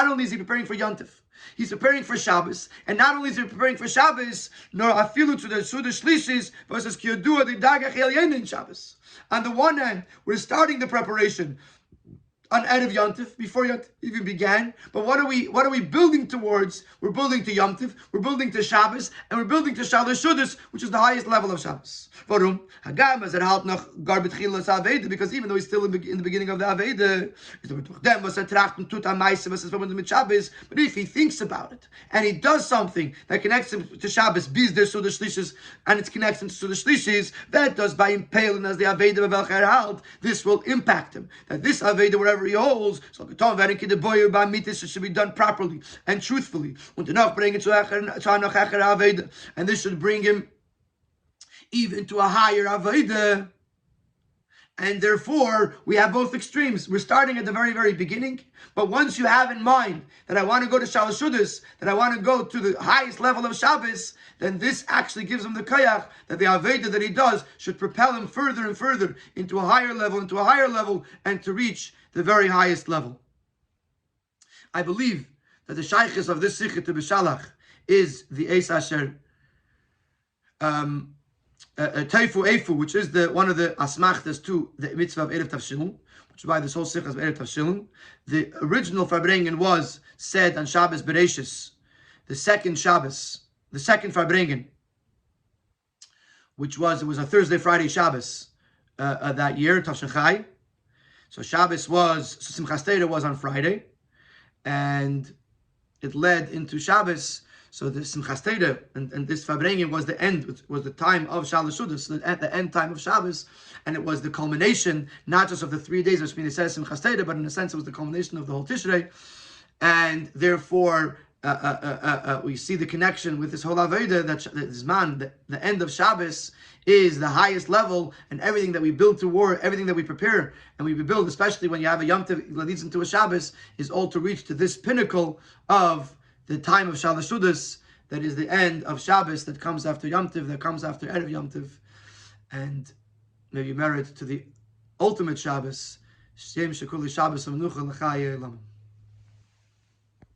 only is he preparing for Yontif, he's preparing for Shabbos, and not only is he preparing for Shabbos, nor afilu to the Suda Shlishis versus Kiyodua the Darge Chel in Shabbos. On the one hand, we're starting the preparation on Erev Yontif, before Yontif even began. But what are we building towards? We're building to Yontif, we're building to Shabbos, and we're building to Shalosh Shudas, which is the highest level of Shabbos. Warum? Hagam as halt noch gar betchilas Aveda, because even though he's still in the beginning of the Aveda, but if he thinks about it, and he does something that connects him to Shabbos, bis der Suda Shlishis, and it's connects him to Suda Shlishis, that does by impaling as the Aveda of Elcher halt, this will impact him. That this Aveda, wherever he holds, so it should be done properly and truthfully. And this should bring him even to a higher Aveda. And therefore, we have both extremes. We're starting at the very, very beginning. But once you have in mind that I want to go to Shalosh Shudas, that I want to go to the highest level of Shabbos, then this actually gives him the kayach that the Aveda that he does should propel him further and further into a higher level, and to reach the very highest level. I believe that the shaykhis of this sikh to Beshalach is the Eis Asher Teifu Eifu, which is one of the asmachtas to the mitzvah of Erev Tavshilin, which is why this whole sikh is Erev Tavshilin. The original Farbrengen was said on Shabbos Bereshis, the second Farbrengen, it was a Thursday, Friday Shabbos that year, Tavshin Chai. So Simchas Torah was on Friday, and it led into Shabbos. So the Simchas Torah and this Farbrengen was the end, was the time of Shalosh Shudas, the end time of Shabbos, and it was the culmination, not just of the 3 days, which means it says Simchas Torah, but in a sense it was the culmination of the whole Tishrei, and therefore we see the connection with this whole Aveda that Zman, the end of Shabbos, is the highest level, and everything that we build toward, everything that we prepare and we build, especially when you have a Yom Tov that leads into a Shabbos, is all to reach to this pinnacle of the time of Shalosh Shudas, that is the end of Shabbos, that comes after Yom Tov, that comes after Erev Yom Tov, and maybe merit to the ultimate Shabbos. Shem Shekuli Shabbos Menucha L'Chayei Lam.